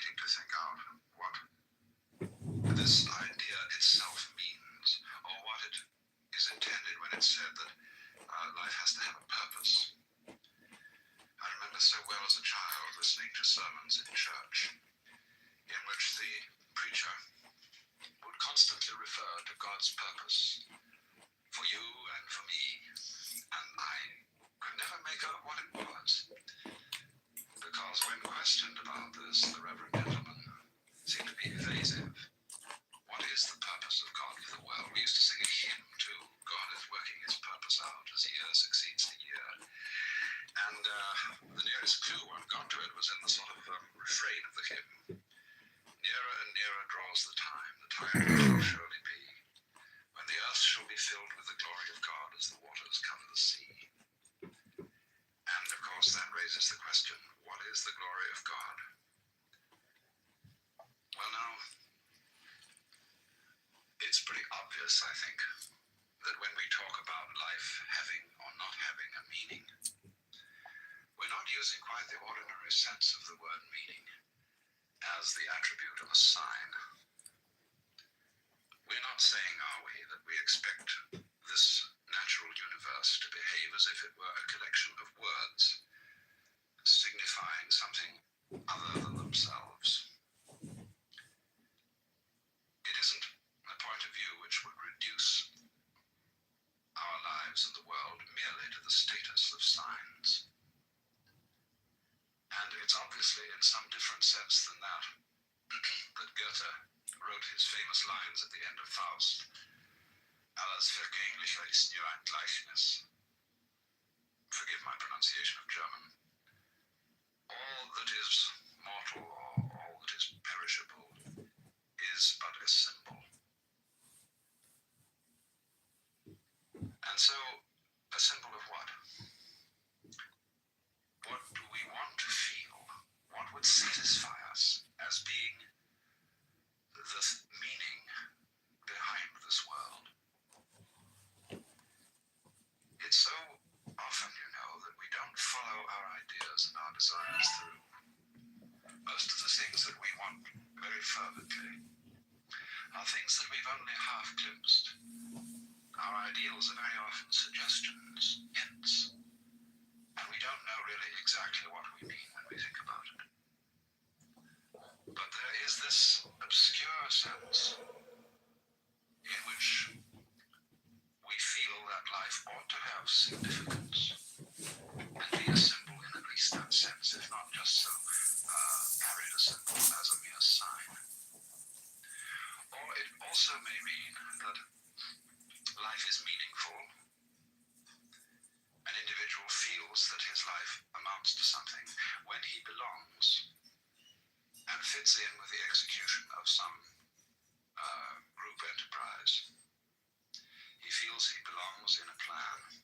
fascinating to think out what this idea itself means, or what it is intended when it's said that life has to have a purpose. I remember so well as a child listening to sermons in church in which the preacher would constantly refer to God's purpose for you and for me, and I could never make out what it was, because when questioned about this, the Reverend gentleman seemed to be evasive. What is the purpose of God for the world? We used to sing a hymn to God is working his purpose out as year succeeds to year. And the nearest clue one got to it was in the sort of refrain of the hymn. Nearer and nearer draws the time shall surely be, when the earth shall be filled with the glory of God as the waters cover the sea. And of course that raises the question, what is the glory of God? Well now, it's pretty obvious, I think, that when we talk about life having or not having a meaning, we're not using quite the ordinary sense of the word meaning as the attribute of a sign. We're not saying, are we, that we expect this natural universe to behave as if it were a collection of words signifying something other than themselves. It isn't a point of view which would reduce our lives and the world merely to the status of signs. And it's obviously in some different sense than that that Goethe wrote his famous lines at the end of Faust. Alles Vergänglicher ist nur ein Gleichnis. Forgive my pronunciation of German. All that is mortal or all that is perishable is but a symbol. And so, a symbol of what? What do we want to feel? What would satisfy us as being the meaning behind this world? It's so often, that we don't follow our ideas and our desires through. Most of the things that we want very fervently are things that we've only half glimpsed. Our ideals are very often suggestions, hints, and we don't know really exactly what we mean when we think about it. But there is this obscure sense in which we feel that life ought to have significance and be a symbol in at least that sense, if not just so arid a symbol as a mere sign. Or it also may mean that life is meaningful. An individual feels that his life amounts to something when he belongs and fits in with the execution of some group enterprise. He feels he belongs in a plan,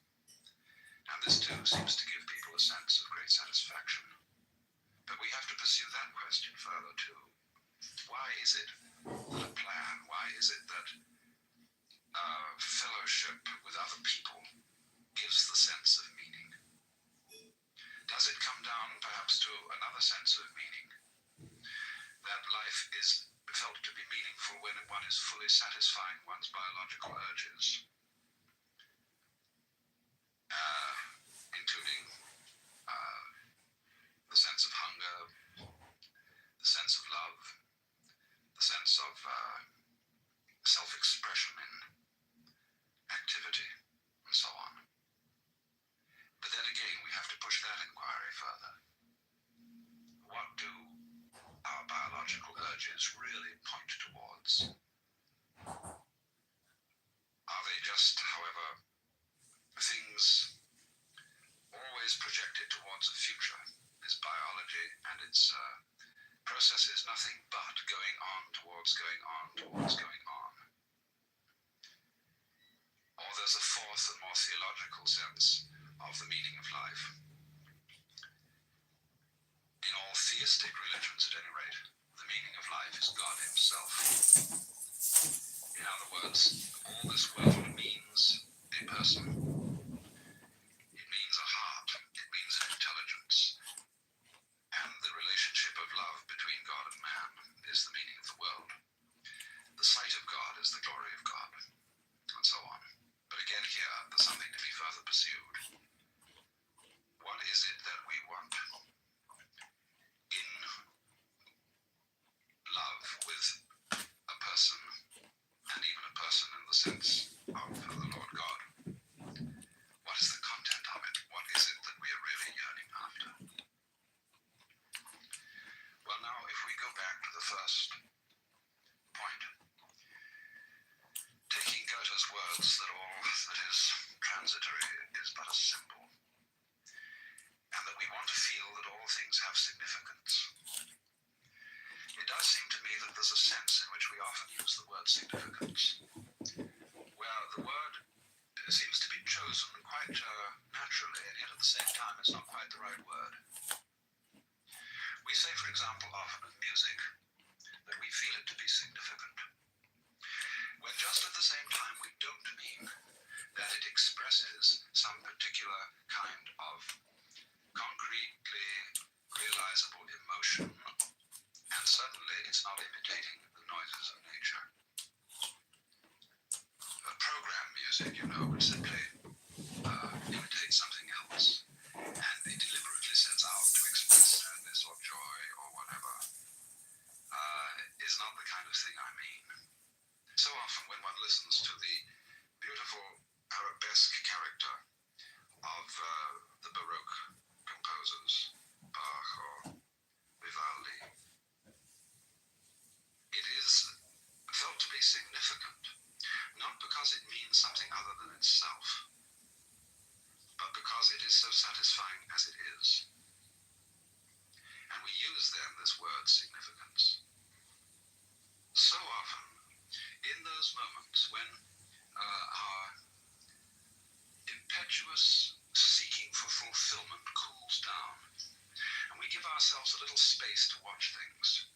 and this too seems to give people a sense of great satisfaction. But we have to pursue that question further too. Why is it that a plan, why is it that fellowship with other people gives the sense of meaning? Does it come down perhaps to another sense of meaning? That life is felt to be meaningful when one is fully satisfying one's biological urges, including the sense of hunger, the sense of love, the sense of self-expression in activity, and so on. But then again, we have to push that inquiry further. What do our biological urges really point towards? Are they just, however, things always projected towards a future? Is biology and its process is nothing but going on towards going on towards going on? Or there's a fourth and more theological sense of the meaning of life. In all theistic religions, at any rate, the meaning of life is God himself. In other words, all this world means a person. It means a heart. It means an intelligence. And the relationship of love between God and man. first point. Taking Goethe's words that all that is transitory is but a symbol, and that we want to feel that all things have significance. It does seem to me that there's a sense in which we often use the word significance, where the word seems to be chosen quite naturally, and yet at the same time it's not quite the right word. We say, for example, often of music, that we feel it to be significant, when just at the same time we don't mean that it expresses some particular kind of concretely realizable emotion, and certainly it's not imitating the noises of nature. Program music, would simply imitate something else, and it deliberately sets out to express sadness or joy or whatever, is not the kind of thing I mean. So often when one listens to the beautiful arabesque character of the Baroque composers, Bach or Vivaldi, it is felt to be significant, not because it means something other than itself, but because it is so satisfying as it is. And we use then this word significance. So often, in those moments when our impetuous seeking for fulfillment cools down, and we give ourselves a little space to watch things,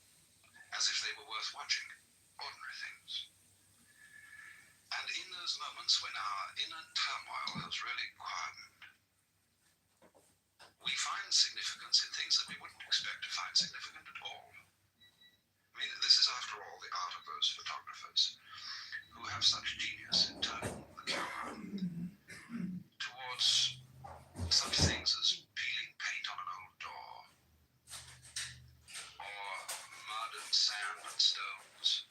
as if they were worth watching, ordinary things. And in those moments when our inner turmoil has really quietened, we find significance in things that we wouldn't expect to find significant at all. I mean, this is after all the art of those photographers who have such genius in turning the camera towards such things as peeling paint on an old door, or mud and sand and stones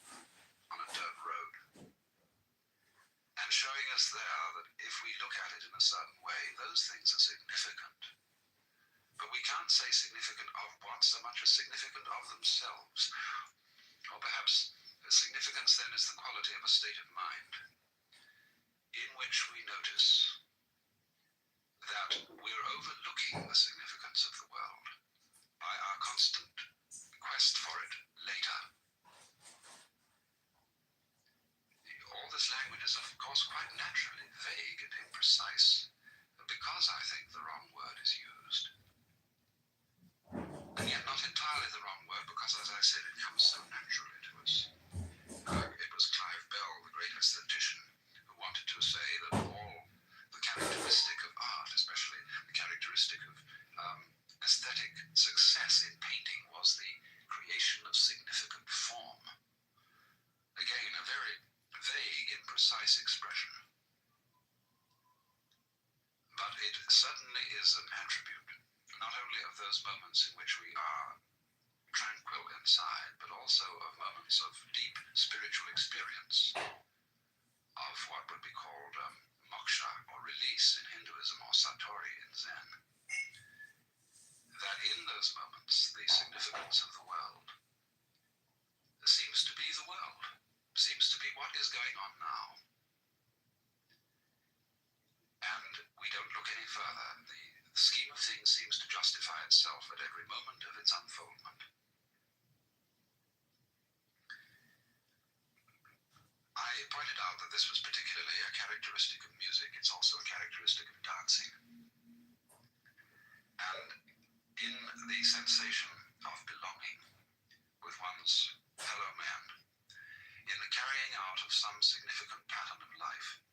on a dirt road, and showing us there that if we look at it in a certain way, those things are significant. But we can't say significant of what so much as significant of themselves. Or perhaps significance then is the quality of a state of mind in which we notice that we're overlooking the significance of the world by our constant quest for it later. All this language is, of course, quite naturally vague and imprecise, because I think the wrong word is used. And yet not entirely the wrong word, because, as I said, it comes so naturally to us. It was Clive Bell, the great aesthetician, who wanted to say that all the characteristic of art, especially the characteristic of aesthetic success in painting, was the creation of significant form. Again, a very vague, imprecise expression. But it certainly is an attribute, not only of those moments in which we are tranquil inside, but also of moments of deep spiritual experience, of what would be called moksha, or release in Hinduism, or satori in Zen. That in those moments, the significance of the world seems to be the world, seems to be what is going on now. And we don't look any further. The scheme of things seems to justify itself at every moment of its unfoldment. I pointed out that this was particularly a characteristic of music. It's also a characteristic of dancing. And in the sensation of belonging with one's fellow men, in the carrying out of some significant pattern of life,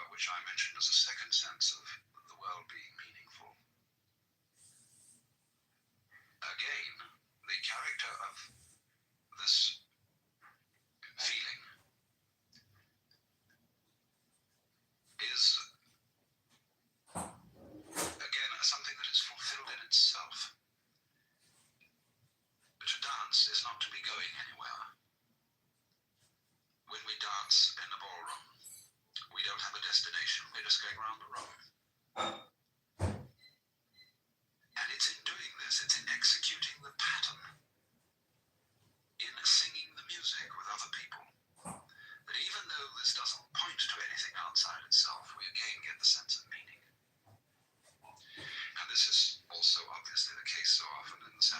which I mentioned as a second sense of the world being meaningful. Again, the character of this feeling is, again, something that is fulfilled in itself. To dance is not to be going anywhere. When we dance in the ballroom, we don't have a destination, we're just going around the room. And it's in doing this, it's in executing the pattern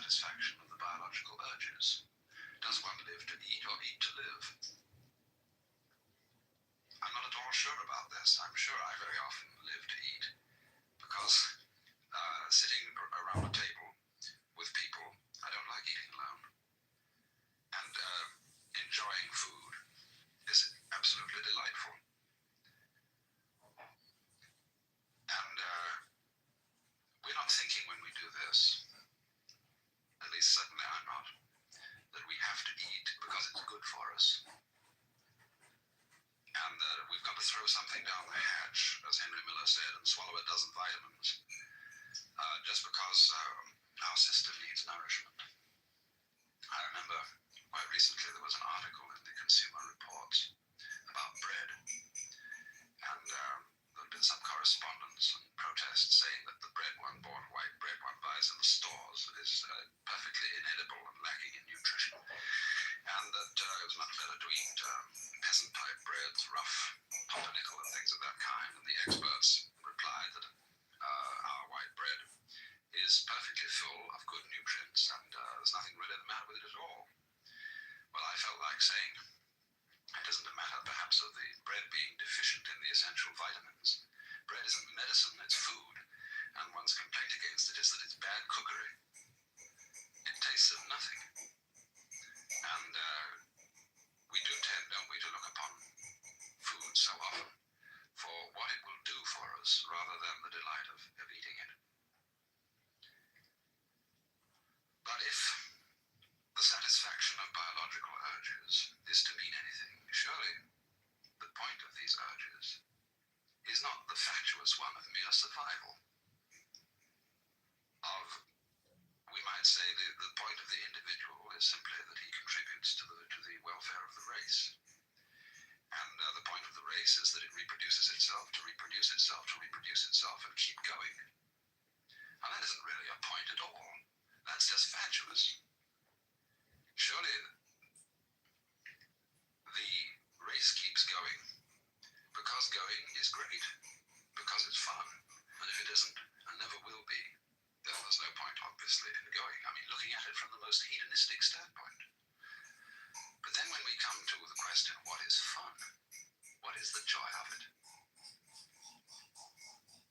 satisfaction of the biological urges. Does one live to eat or eat to live? I'm not at all sure about this. I'm sure I very often live to eat because sitting around a table with people, I don't like eating alone. And enjoying food is absolutely delightful. And we're not thinking when we do this, at least certainly I'm not, that we have to eat because it's good for us. And we've got to throw something down the hatch, as Henry Miller said, and swallow a dozen vitamins, just because our system needs nourishment. I remember quite recently there was an article in the Consumer Reports about bread, and there'd been some correspondence and protests saying that the bread one bought, white bread one buys in the stores, is perfectly inedible and lacking in nutrition, and that it was much better to eat peasant-type breads, rough pumpernickel and things of that kind. And the experts replied that our white bread is perfectly full of good nutrients, and there's nothing really the matter with it at all. Well, I felt like saying, it isn't a matter perhaps of the bread being deficient in the essential vitamins. Bread isn't medicine, it's food, and one's complaint against it is that it's bad cookery. It tastes of nothing. And we do tend, don't we, to look upon food so often for what it will do for us rather than the delight of eating it. But if the satisfaction of biological urges is to mean anything, surely the point of these urges is not the fatuous one of mere survival. We might say the point of the individual is simply that he contributes to the welfare of the race. And the point of the race is that it reproduces itself to reproduce itself to reproduce itself and keep going. And that isn't really a point at all. That's just fatuous. Surely the race keeps going because going is great, because it's fun. And if it isn't, and never will be, then there's no point, obviously, in going. I mean, looking at it from the most hedonistic standpoint. But then when we come to the question, what is fun? What is the joy of it?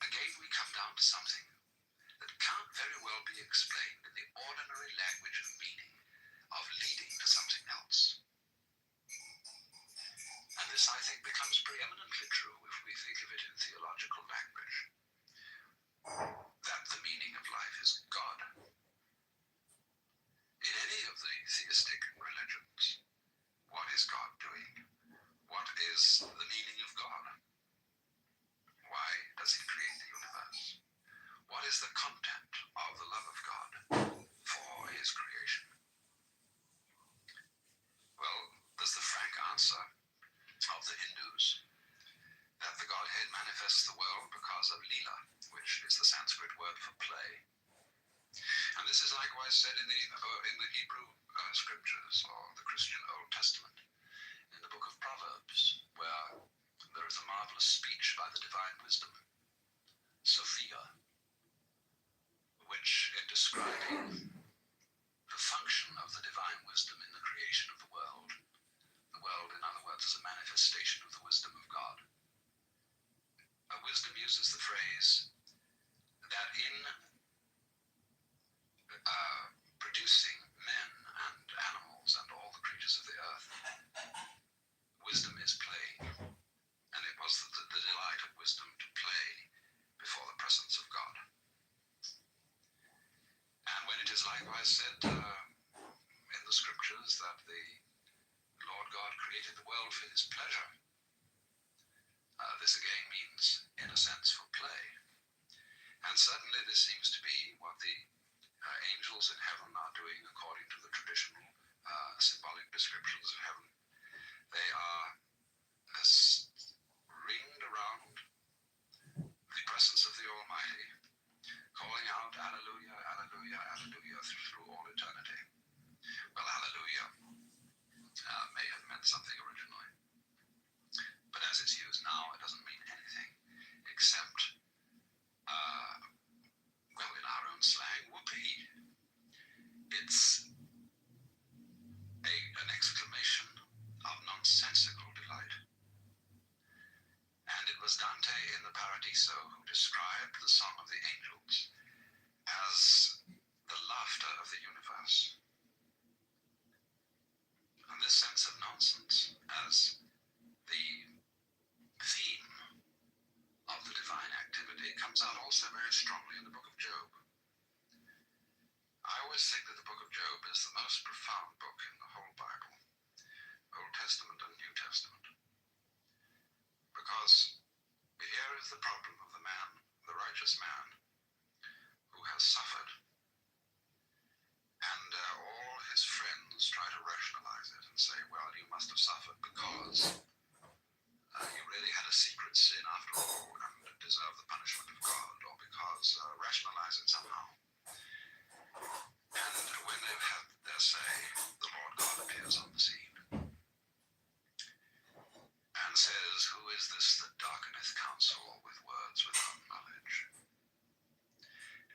Again, we come down to something that can't very well be explained in the ordinary language of meaning, of leading to something else. And this, I think, becomes preeminently true if we think of it in theological language. That the meaning of life is God. In any of the theistic religions, what is God doing? What is the meaning of God? Why does he create the universe? What is the content of the love of God for his creation? Well, there's the frank answer of the Hindus, that the Godhead manifests the world because of Leela, which is the Sanskrit word for play. And this is likewise said in the Hebrew scriptures, or the Christian Old Testament, in the book of Proverbs, where there is a marvelous speech by the divine wisdom, Sophia, which, in describing the function of the divine wisdom in the creation of the world, in other words, is a manifestation of the wisdom of God. Wisdom uses the phrase that in producing men and animals and all the creatures of the earth, wisdom is play, and it was the delight of wisdom to play before the presence of God. And when it is likewise said in the scriptures that the Lord God created the world for his pleasure, this again means, in a sense, for play. And certainly this seems to be what the angels in heaven are doing according to the traditional symbolic descriptions of heaven. They are ringed around the presence of the Almighty, calling out, Alleluia, Alleluia, Alleluia, through all eternity. Well, Alleluia may have meant something originally, but as it's used now, it doesn't mean anything except, well, in our own slang, whoopee. It's an exclamation of nonsensical delight. And it was Dante in the Paradiso who described the Song of the Angels as the laughter of the universe. And this sense of nonsense as the theme of the divine activity comes out also very strongly in the book of Job. I always think that the book of Job is the most profound book in the whole Bible, Old Testament and New Testament, because here is the problem of the man, the righteous man, who has suffered, and all his friends try to rationalize it and say, well, you must have suffered because you really had a secret sin after all and deserve the punishment of God, or because rationalize it somehow. And when they've had their say, the Lord God appears on the scene and says, who is this that darkeneth counsel with words without knowledge?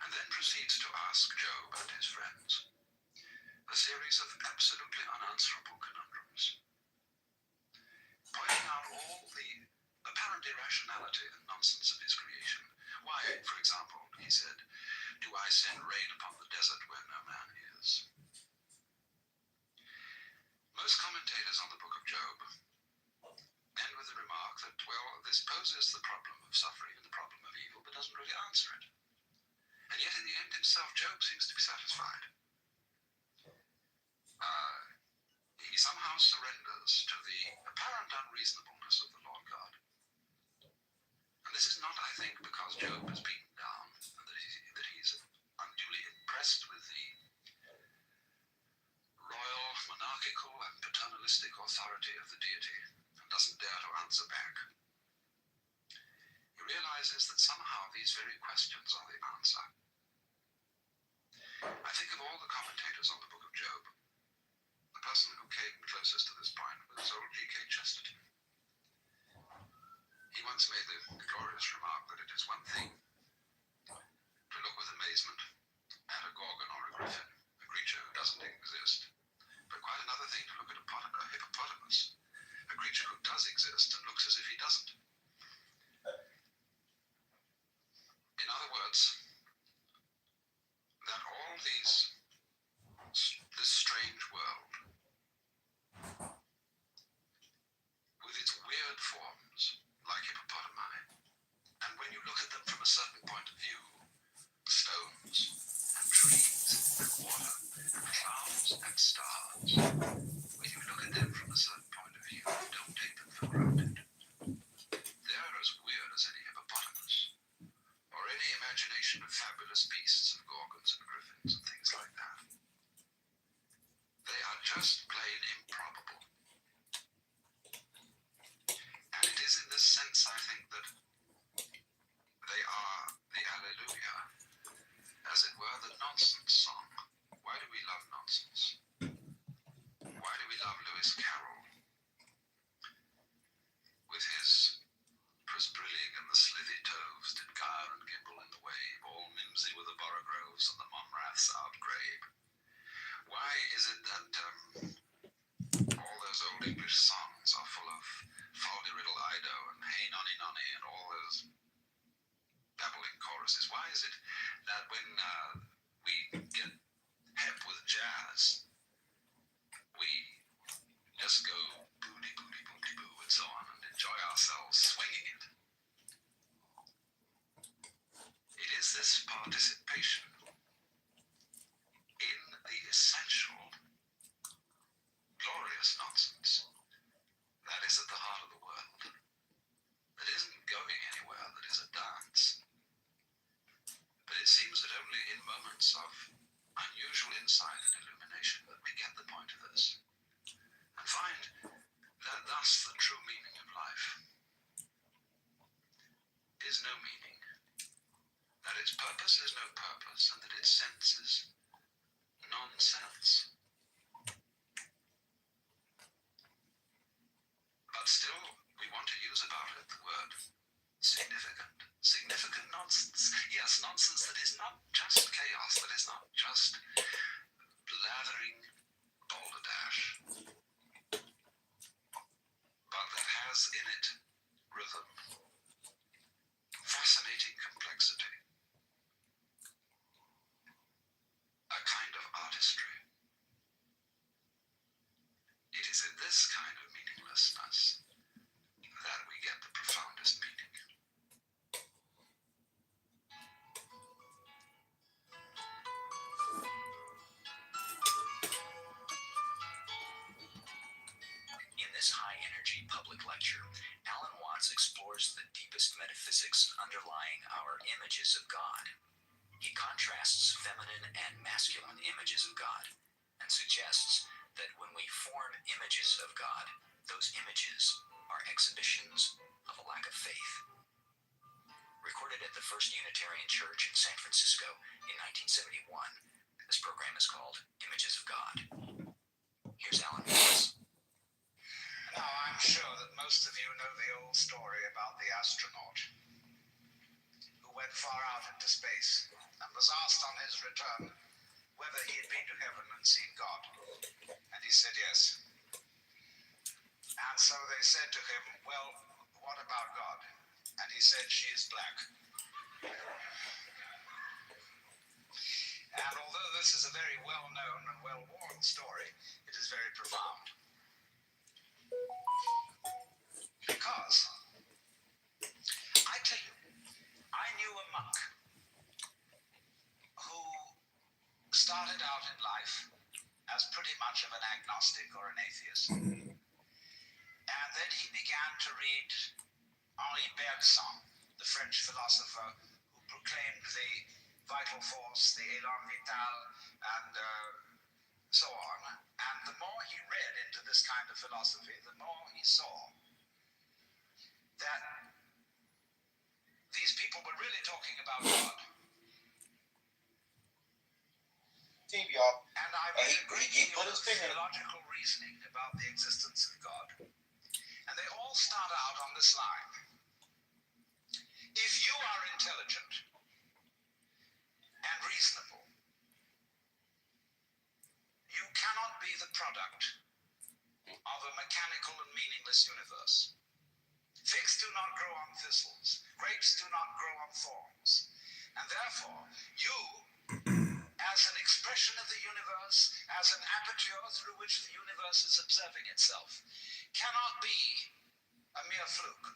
And then proceeds to ask Job and his friends a series of absolutely unanswerable conundrums, pointing out all the apparent irrationality and nonsense of his creation. Why, for example, he said, do I send rain upon the desert where no man is? Most commentators on the book of Job end with the remark that, well, this poses the problem of suffering and the problem of evil, but doesn't really answer it. And yet in the end himself, Job seems to be satisfied. He somehow surrenders to the apparent unreasonableness of the Lord God. And this is not, I think, because Job is beaten down and that he's unduly impressed with the royal, monarchical, and paternalistic authority of the deity and doesn't dare to answer back. He realizes that somehow these very questions are the answer. I think of all the commentators on the book of Job, the person who came closest to this point was old G.K. Chesterton. He once made the glorious remark that it is one thing to look with amazement at a gorgon or a griffin, a creature who doesn't exist, but quite another thing to look at a hippopotamus, a creature who does exist and looks as if he doesn't. In other words, that all this strange world, with its weird forms, like hippopotami, and when you look at them from a certain point of view, stones and trees and water and clouds and stars, when you look at them from a certain point of view, don't take them for granted. They're as weird as any hippopotamus, or any imagination of fabulous beasts and gorgons and griffins and things like that. They are just plain improbable. And it is in this sense, I think, that they are the Alleluia, as it were, the nonsense song. Why do we love nonsense? Why do we love Lewis Carroll with his Prisbrillig and the slithy toves did gyre and gimble in the wave, all mimsy with the borogoves and the Monraths outgrabe? Why is it that all those old English songs are full of Foldy-riddle Ido and Hey Nonny Nonny and all those babbling choruses? Why is it that when we get hep with jazz, we just go booty booty booty boo and so on and enjoy ourselves swinging it? It is this participation in the essential, glorious nonsense that is at the heart of the world, that isn't going anywhere, that is a dance. But it seems that only in moments of unusual insight and illumination that we get the point of this, and find that thus the true meaning of life is no meaning, that its purpose is no purpose, and that its sense is nonsense. But still, we want to use about it the word significant nonsense. Yes, nonsense that is not just chaos, that is not just metaphysics underlying our images of God. He contrasts feminine and masculine images of God and suggests that when we form images of God, those images are exhibitions of a lack of faith. Recorded at the First Unitarian Church in San Francisco in 1971, this program is called Images of God. Here's Alan Watts. Now, I'm sure that most of you know the old story about the astronaut who went far out into space and was asked on his return whether he had been to heaven and seen God. And he said yes. And so they said to him, well, what about God? And he said, she is black. And although this is a very well-known and well-worn story, it is very profound. Because, I tell you, I knew a monk who started out in life as pretty much of an agnostic or an atheist. And then he began to read Henri Bergson, the French philosopher who proclaimed the vital force, the élan vital, and so on. And the more he read into this kind of philosophy, the more he saw that these people were really talking about God. And I read a great deal of theological reasoning about the existence of God. And they all start out on this line. If you are intelligent and reasonable, you cannot be the product of a mechanical and meaningless universe. Figs do not grow on thistles. Grapes do not grow on thorns. And therefore, you, as an expression of the universe, as an aperture through which the universe is observing itself, cannot be a mere fluke.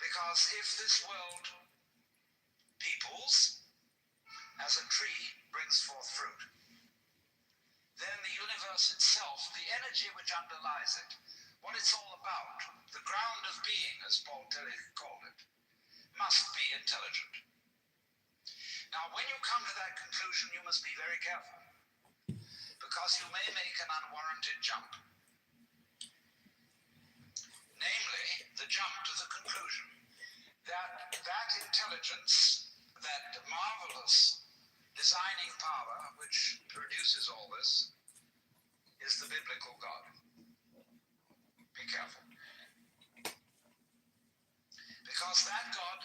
Because if this world peoples, as a tree brings forth fruit, then the universe itself, the energy which underlies it, what it's all about, the ground of being, as Paul Tillich called it, must be intelligent. Now, when you come to that conclusion, you must be very careful, because you may make an unwarranted jump. Namely, the jump to the conclusion that that intelligence, that marvelous designing power which produces all this, is the biblical God. Be careful. Because that God,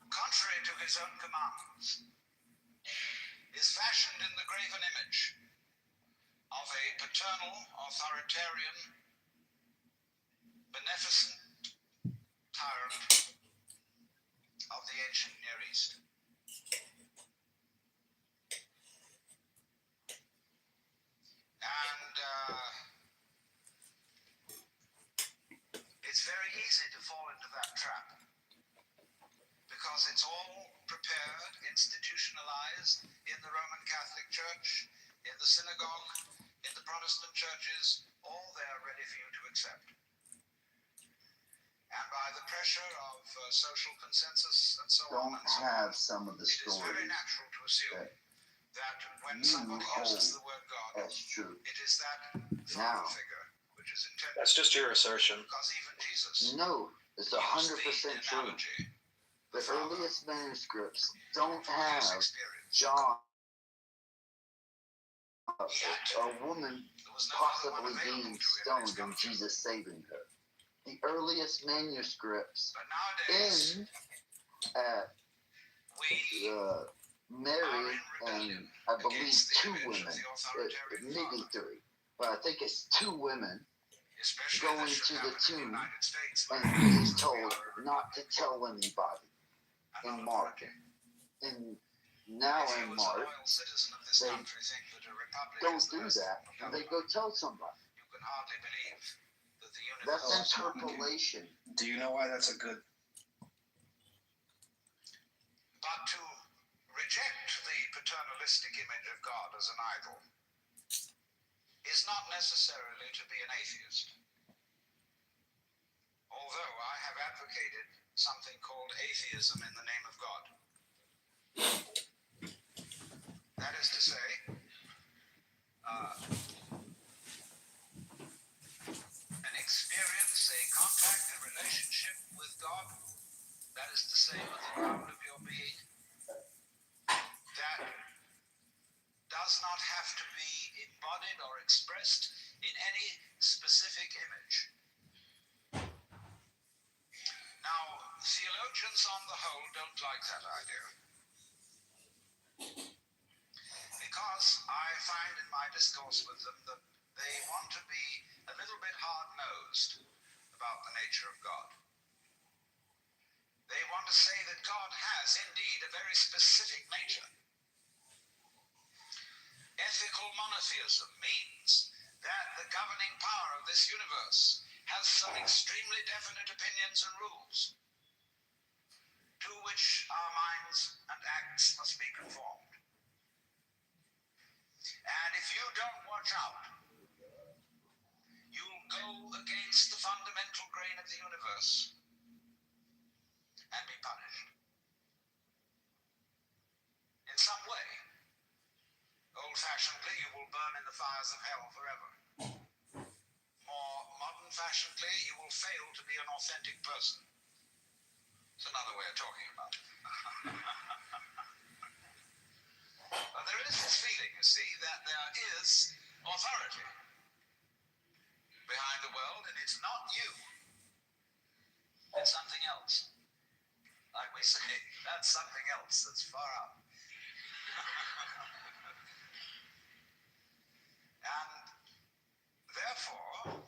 contrary to his own commandments, is fashioned in the graven image of a paternal, authoritarian, beneficent tyrant of the ancient Near East. And it's very easy to fall into that trap, because it's all prepared, institutionalized in the Roman Catholic Church, in the synagogue, in the Protestant churches, all there ready for you to accept. And by the pressure of social consensus and so on and so on, some of the it is very natural to assume that when somebody uses the word God, as true. it is that father figure which is intended. That's just your assertion. Because even Jesus No, it's 100% true. The earliest manuscripts don't have John, a woman possibly being stoned and Jesus saving her. The earliest manuscripts end at Mary and I believe two women, maybe three, but I think it's two women going to the tomb, and he's told not to tell anybody in Mark. And now in Mark, they don't do that, and they go tell somebody. You can hardly believe that the universe. That's interpolation. Do you know why that's a good? But to reject the paternalistic image of God as an idol is not necessarily to be an atheist. although I have advocated something called atheism in the name of God. That is to say, an experience, a contact, a relationship with God, that is to say, with the ground of your being, that does not have to be embodied or expressed in any specific image. Now, theologians on the whole don't like that idea, because I find in my discourse with them that they want to be a little bit hard-nosed about the nature of God. They want to say that God has indeed a very specific nature. Ethical monotheism means that the governing power of this universe has some extremely definite opinions and rules to which our minds and acts must be conformed. And if you don't watch out, you'll go against the fundamental grain of the universe and be punished in some way. Old-fashionedly, you will burn in the fires of hell forever. More modern-fashionedly, you will fail to be an authentic person. It's another way of talking about it. But there is this feeling, you see, that there is authority behind the world, and it's not you. It's something else. Like we say, that's something else that's far out. And therefore,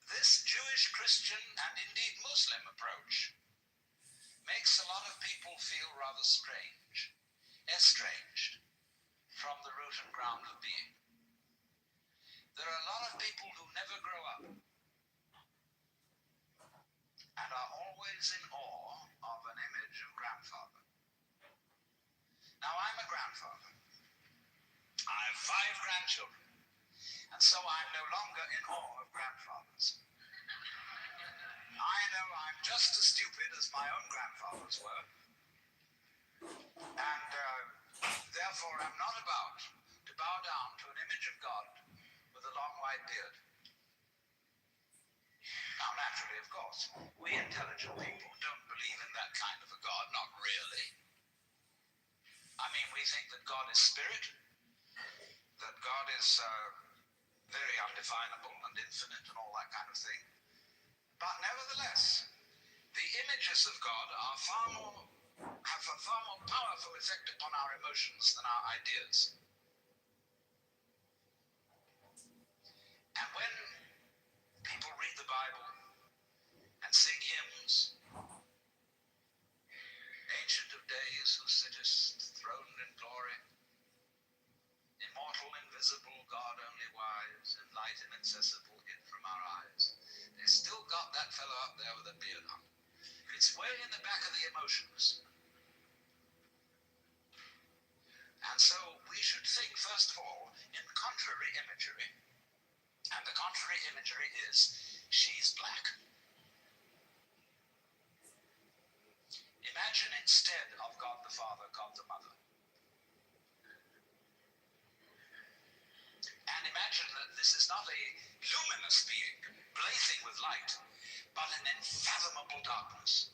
this Jewish, Christian, and indeed Muslim approach makes a lot of people feel rather strange, estranged from the root and ground of being. There are a lot of people who never grow up and are always in awe of an image of grandfather. Now, I'm a grandfather. I have 5 grandchildren, and so I'm no longer in awe of grandfathers. I know I'm just as stupid as my own grandfathers were, and therefore I'm not about to bow down to an image of God with a long white beard. Now, naturally, of course, we intelligent people don't believe in that kind of a God, not really. I mean, we think that God is spirit, that God is very undefinable and infinite and all that kind of thing. But nevertheless, the images of God are have a far more powerful effect upon our emotions than our ideas. And when people read the Bible and sing hymns, Ancient of Days, who sittest throned in glory, immortal, invisible, God only wise, in light inaccessible, hid from our eyes. They still got that fellow up there with a beard on. It's way in the back of the emotions. And so we should think, first of all, in contrary imagery. And the contrary imagery is, she's black. Imagine instead of God the Father, God the Mother. And imagine that this is not a luminous being, blazing with light, but an unfathomable darkness,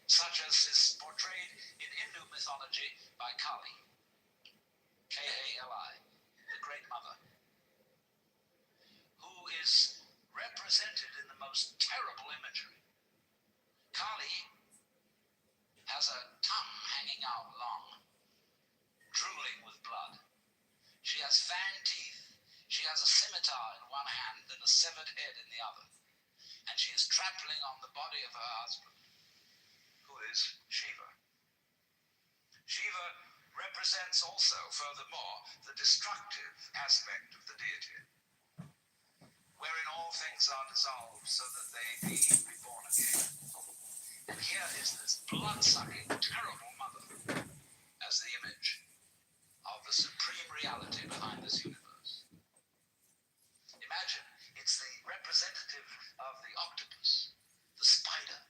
such as is portrayed in Hindu mythology by Kali, K-A-L-I, the Great Mother, who is represented in the most terrible imagery. Kali has a tongue hanging out long, drooling with blood. She has fang teeth. She has a scimitar in one hand and a severed head in the other. And she is trampling on the body of her husband, who is Shiva. Shiva represents also, furthermore, the destructive aspect of the deity, wherein all things are dissolved so that they be reborn again. And here is this blood-sucking, terrible mother as the image of the supreme reality behind this universe. Imagine, it's the the spider,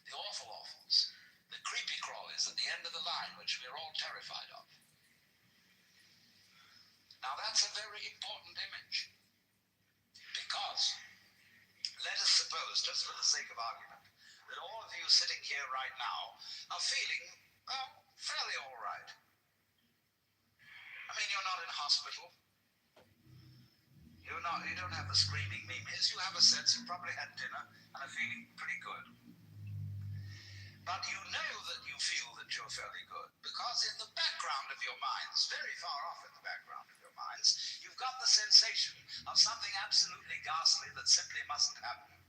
the awful awfuls, the creepy crawlies at the end of the line, which we're all terrified of. Now that's a very important image, because let us suppose, just for the sake of argument, that all of you sitting here right now are feeling, well, fairly all right. I mean, you're not in hospital. You don't have the screaming memes. You have a sense you probably had dinner and are feeling pretty good. But you know that you feel that you're fairly good because in the background of your minds, very far off in the background of your minds, you've got the sensation of something absolutely ghastly that simply mustn't happen.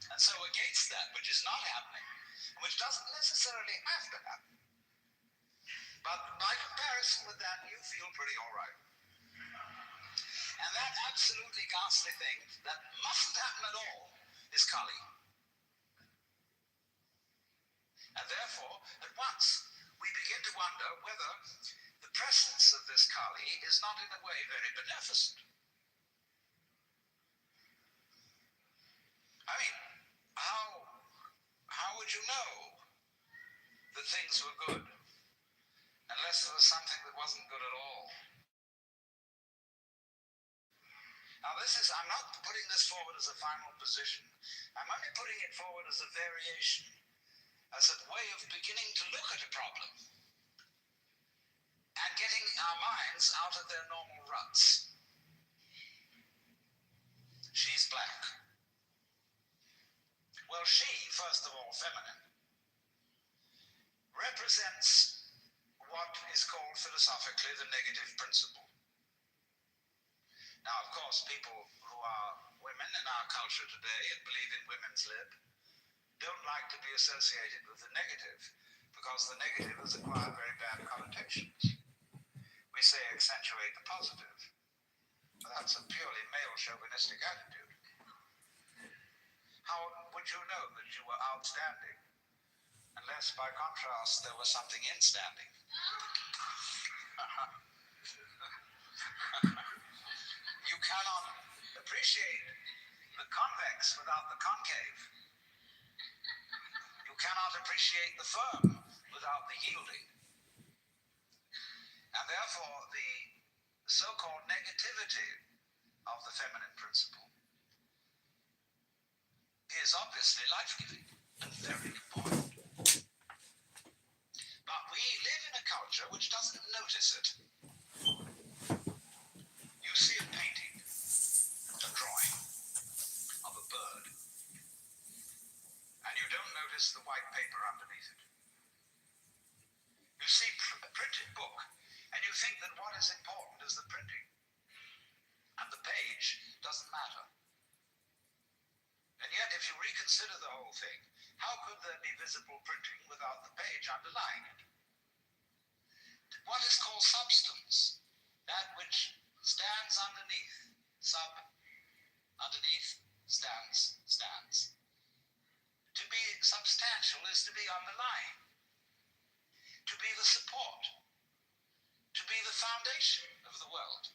And so against that which is not happening, which doesn't necessarily have to happen, but by comparison with that, you feel pretty all right. And that absolutely ghastly thing that mustn't happen at all is Kali. And therefore, at once, we begin to wonder whether the presence of this Kali is not in a way very beneficent. I mean, how would you know that things were good unless there was something that wasn't good at all? Now I'm not putting this forward as a final position. I'm only putting it forward as a variation, as a way of beginning to look at a problem and getting our minds out of their normal ruts. She's black. Well, she, first of all, feminine, represents what is called philosophically the negative principle. Now, of course, people who are women in our culture today and believe in women's lib don't like to be associated with the negative because the negative has acquired very bad connotations. We say accentuate the positive. But that's a purely male chauvinistic attitude. How would you know that you were outstanding unless, by contrast, there was something instanding? You cannot appreciate the convex without the concave. You cannot appreciate the firm without the yielding. And therefore, the so-called negativity of the feminine principle is obviously life-giving and very important. But we live in a culture which doesn't notice it. You see a painting, a drawing of a bird, and you don't notice the white paper underneath it. You see a printed book, and you think that what is important is the printing, and the page doesn't matter. And yet, if you reconsider the whole thing, how could there be visible printing without the page underlying it? What is called substance, that which stands underneath, underneath, stands. To be substantial is to be underlying, to be the support, to be the foundation of the world.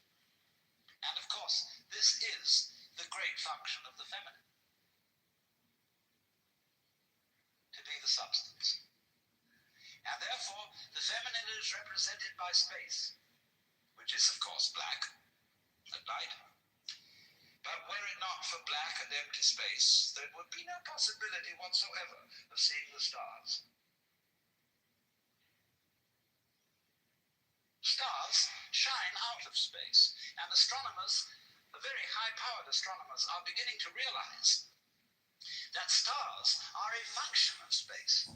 And of course, this is the great function of the feminine, to be the substance. And therefore, the feminine is represented by space, which is of course black and light. But were it not for black and empty space, there would be no possibility whatsoever of seeing the stars. Stars shine out of space, and astronomers, the very high-powered astronomers, are beginning to realize that stars are a function of space.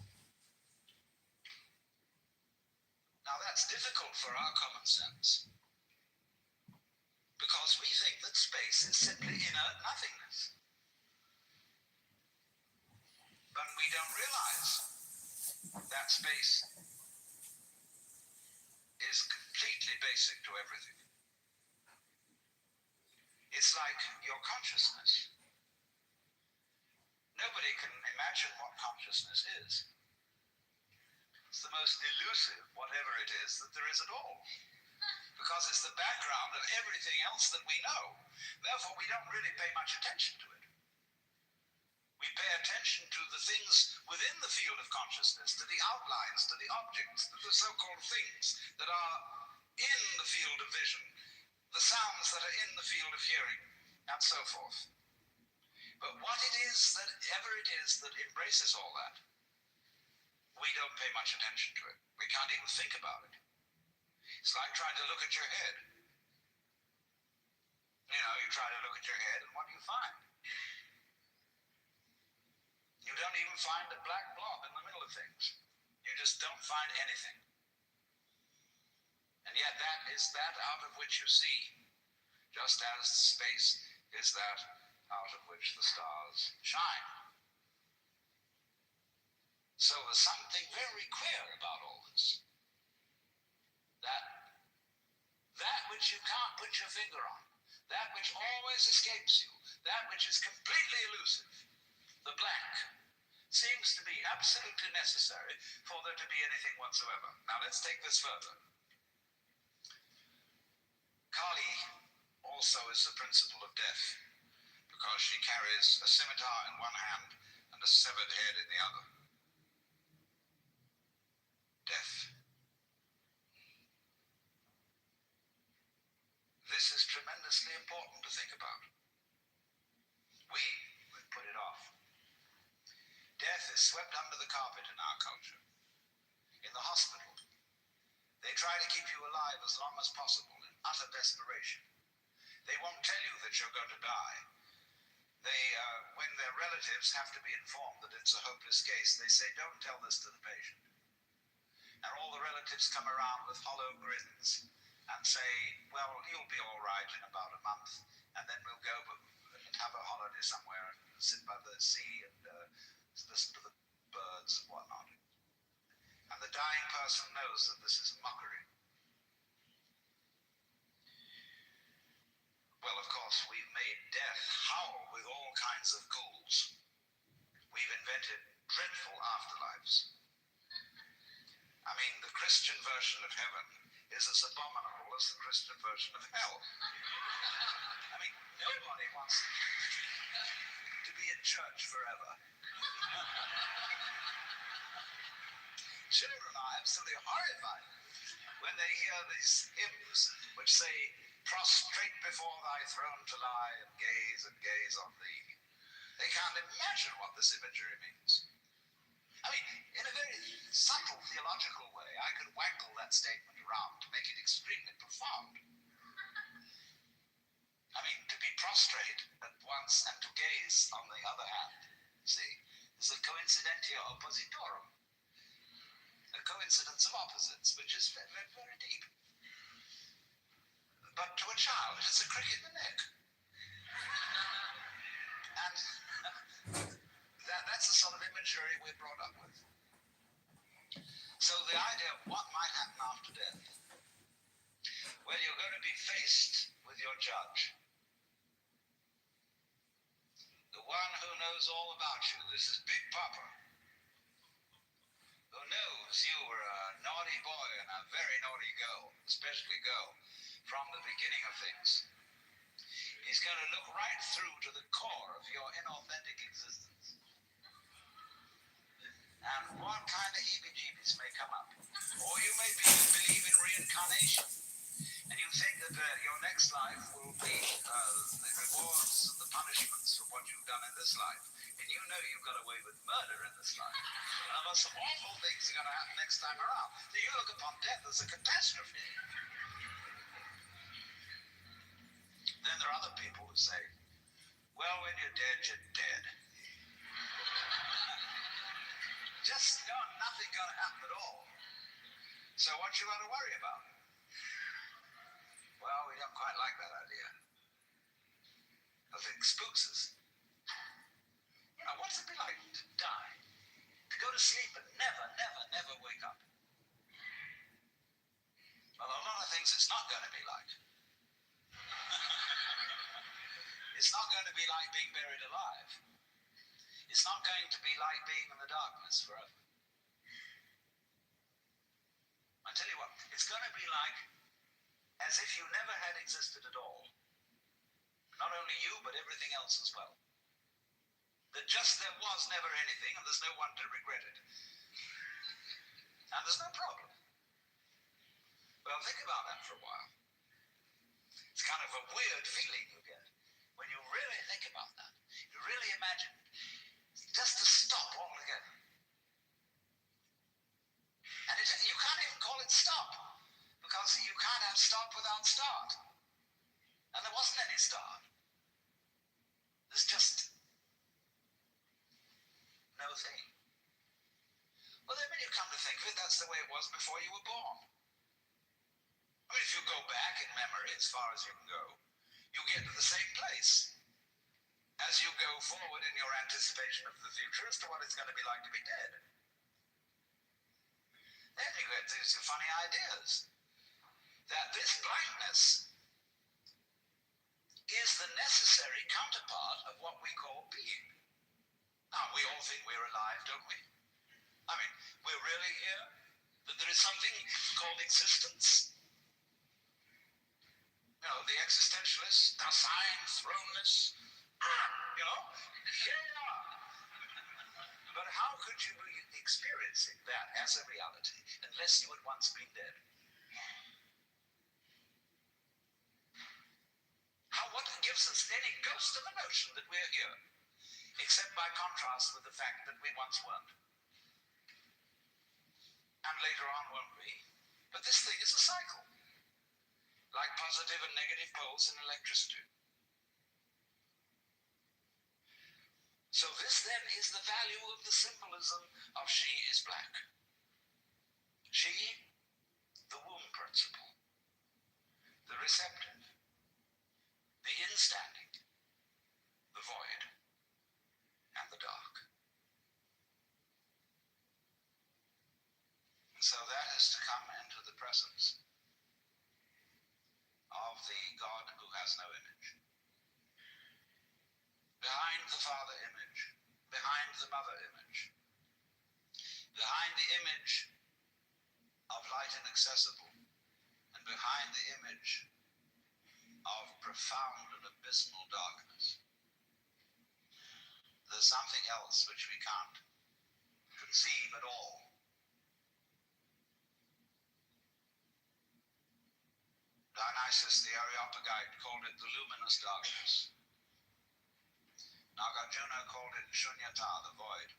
Now that's difficult for our common sense, because we think that space is simply inert nothingness. But we don't realize that space is completely basic to everything. It's like your consciousness. Nobody can imagine what consciousness is. It's the most elusive, whatever it is, that there is at all. Because it's the background of everything else that we know. Therefore, we don't really pay much attention to it. We pay attention to the things within the field of consciousness, to the outlines, to the objects, to the so-called things that are in the field of vision, the sounds that are in the field of hearing, and so forth. But what it is that ever it is that embraces all that, we don't pay much attention to it. We can't even think about it. It's like trying to look at your head. You know, you try to look at your head, and what do you find? You don't even find a black blob in the middle of things. You just don't find anything. And yet that is that out of which you see, just as space is that out of which the stars shine. So there's something very queer about all this. That which you can't put your finger on, that which always escapes you, that which is completely elusive, the blank, seems to be absolutely necessary for there to be anything whatsoever. Now let's take this further. Kali also is the principle of death, because she carries a scimitar in one hand and a severed head in the other. Death. This is tremendously important to think about. We put it off. Death is swept under the carpet in our culture. In the hospital, they try to keep you alive as long as possible in utter desperation. They won't tell you that you're going to die. When their relatives have to be informed that it's a hopeless case, they say, don't tell this to the patient. And all the relatives come around with hollow grins and say, well, you'll be all right in about a month, and then we'll go and have a holiday somewhere and sit by the sea and listen to the birds and whatnot. And the dying person knows that this is mockery. Well, of course, we've made death howl with all kinds of ghouls. We've invented dreadful afterlives. I mean, the Christian version of heaven is as abominable as the Christian version of hell. I mean, nobody wants to be in church forever. Children are absolutely horrified when they hear these hymns which say, prostrate before thy throne to lie and gaze on thee. They can't imagine what this imagery means. I mean, in a very subtle theological way, I could wangle that statement around to make it extremely profound. I mean, to be prostrate at once and to gaze on the other hand, see, is a coincidentia oppositorum. A coincidence of opposites, which is very, very, very deep. But to a child, it's a crick in the neck. And that's the sort of imagery we're brought up with. So the idea of what might happen after death, well, you're going to be faced with your judge. The one who knows all about you. This is Big Papa, who knows you were a naughty boy and a very naughty girl, especially girl, from the beginning of things. He's going to look right through to the core of your inauthentic existence. And what kind of heebie-jeebies may come up. Or you may believe in reincarnation, and you think that your next life will be the rewards and the punishments for what you've done in this life. And you know you've got away with murder in this life. And there's some awful things are going to happen next time around. So you look upon death as a catastrophe. Then there are other people who say, well, when you're dead, you're dead. Just nothing going to happen at all. So what you got to worry about? Well, we don't quite like that idea. Because it spooks us. You know, what's it be like to die? To go to sleep and never wake up? Well, a lot of things it's not going to be like. It's not going to be like being buried alive. It's not going to be like being in the darkness forever. I tell you what, it's going to be like as if you never had existed at all. Not only you, but everything else as well. That just there was never anything and there's no one to regret it. And there's no problem. Well, think about that for a while. It's kind of a weird feeling you get when you really think about that. You really imagine it. Just to stop altogether. And you can't even call it stop, because you can't have stop without start. And there wasn't any start. There's just no thing. Well, then when you come to think of it, that's the way it was before you were born. I mean, if you go back in memory as far as you can go, you get to the same place as you go forward in your anticipation of the future as to what it's going to be like to be dead. Then you get these funny ideas that this blankness is the necessary counterpart of what we call being. Now, we all think we're alive, don't we? I mean, we're really here? That there is something called existence? You know, the existentialists, Dasein, thrownness, you know, here you are. But how could you be experiencing that as a reality unless you had once been dead? What gives us any ghost of a notion that we're here, except by contrast with the fact that we once weren't? And later on won't be. But this thing is a cycle, like positive and negative poles in electricity. So this then is the value of the symbolism of she is black. She, the womb principle, the receptive, the instanding, the void, and the dark. And so that is to come into the presence of the God who has no image. Behind the Father image, behind the Mother image, behind the image of light inaccessible, and behind the image of profound and abysmal darkness, there's something else which we can't conceive at all. Dionysius the Areopagite called it the luminous darkness. Nagarjuna called it Shunyata, the void.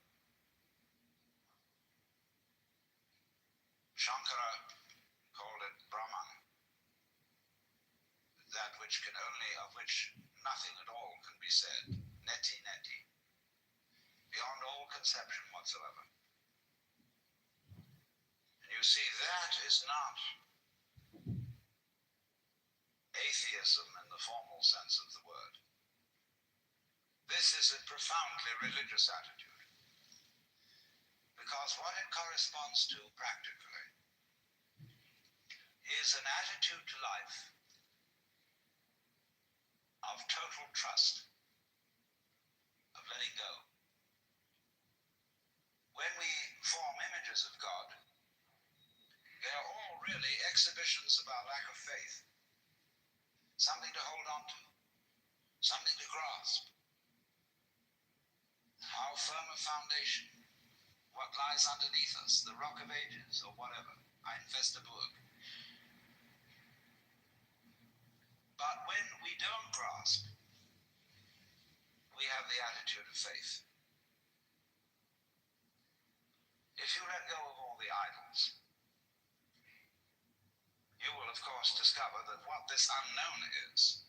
Shankara called it Brahman, that which can only, of which nothing at all can be said, neti neti, beyond all conception whatsoever. And you see, that is not atheism in the formal sense of the word. This is a profoundly religious attitude, because what it corresponds to practically is an attitude to life of total trust, of letting go. When we form images of God, they are all really exhibitions of our lack of faith, something to hold on to, something to grasp. How firm a foundation, what lies underneath us, the rock of ages, or whatever, ein fester Burg. But when we don't grasp, we have the attitude of faith. If you let go of all the idols, you will of course discover that what this unknown is,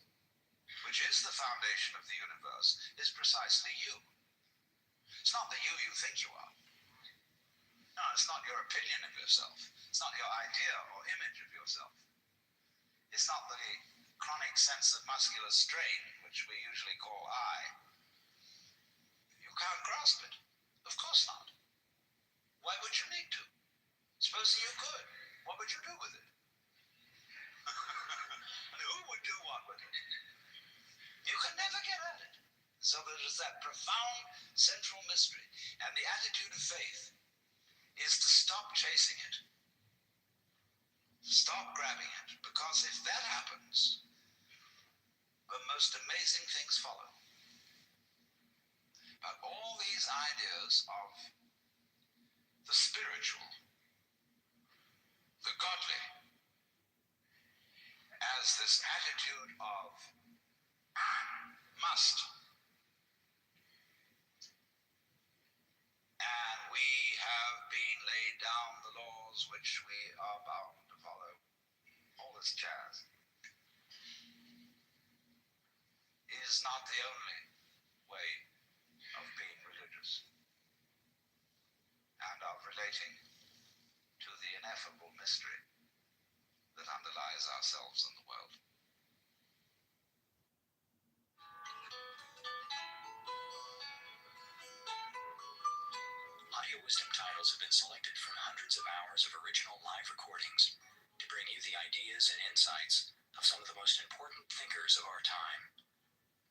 which is the foundation of the universe, is precisely you. It's not the you think you are. No, it's not your opinion of yourself. It's not your idea or image of yourself. It's not the chronic sense of muscular strain, which we usually call I. You can't grasp it. Of course not. Why would you need to? Supposing you could, what would you do with it? And who would do what with it? You can never get at it. So there is that profound central mystery. And the attitude of faith is to stop chasing it. Stop grabbing it. Because if that happens, the most amazing things follow. But all these ideas of the spiritual, the godly, as this attitude of must, and we have been laid down the laws which we are bound to follow, all this jazz, is not the only way of being religious and of relating to the ineffable mystery that underlies ourselves and the world. Audio Wisdom titles have been selected from hundreds of hours of original live recordings to bring you the ideas and insights of some of the most important thinkers of our time.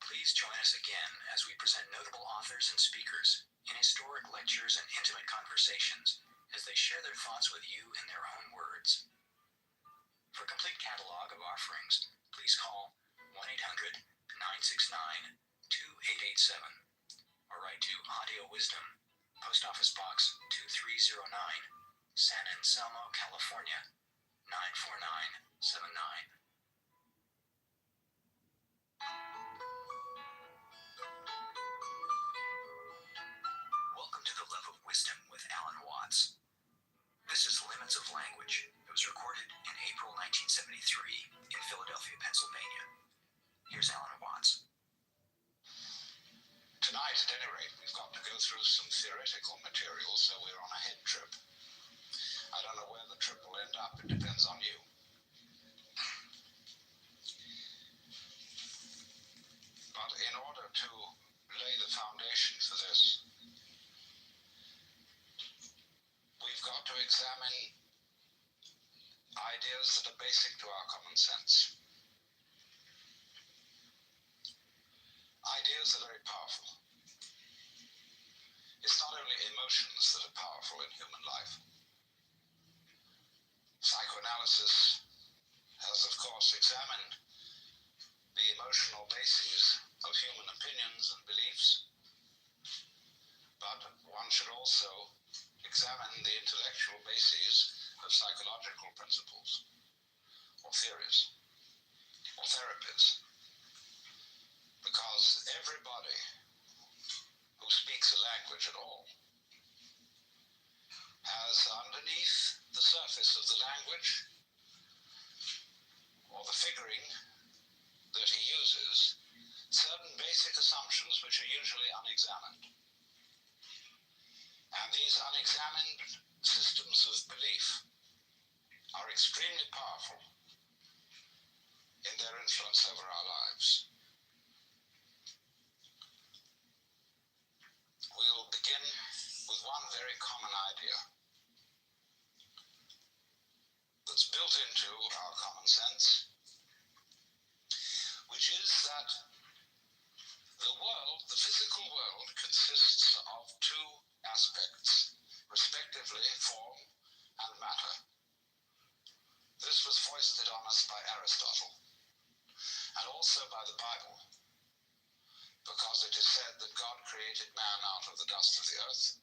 Please join us again as we present notable authors and speakers in historic lectures and intimate conversations as they share their thoughts with you in their own words. For a complete catalog of offerings, please call 1-800-969-2887 or write to Audio Wisdom, Post Office Box 2309, San Anselmo, California, 94979. Welcome to the Love of Wisdom with Alan Watts. This is Limits of Language. It was recorded in April 1973 in Philadelphia, Pennsylvania. Here's Alan Watts. Tonight, at any rate, we've got to go through some theoretical material, so we're on a head trip. I don't know where the trip will end up. It depends on you. But in order to lay the foundation for this, we've got to examine ideas that are basic to our common sense. Ideas that are very powerful. It's not only emotions that are powerful in human life. Psychoanalysis has, of course, examined the emotional bases of human opinions and beliefs, but one should also examine the intellectual bases of psychological principles, or theories, or therapies, because everybody who speaks a language at all has underneath the surface of the language, or the figuring that he uses, certain basic assumptions which are usually unexamined. And these unexamined systems of belief are extremely powerful in their influence over our lives. We'll begin with one very common idea that's built into our common sense, which is that the world, the physical world, consists of two aspects, respectively form and matter. This was foisted on us by Aristotle, and also by the Bible, because it is said that God created man out of the dust of the earth,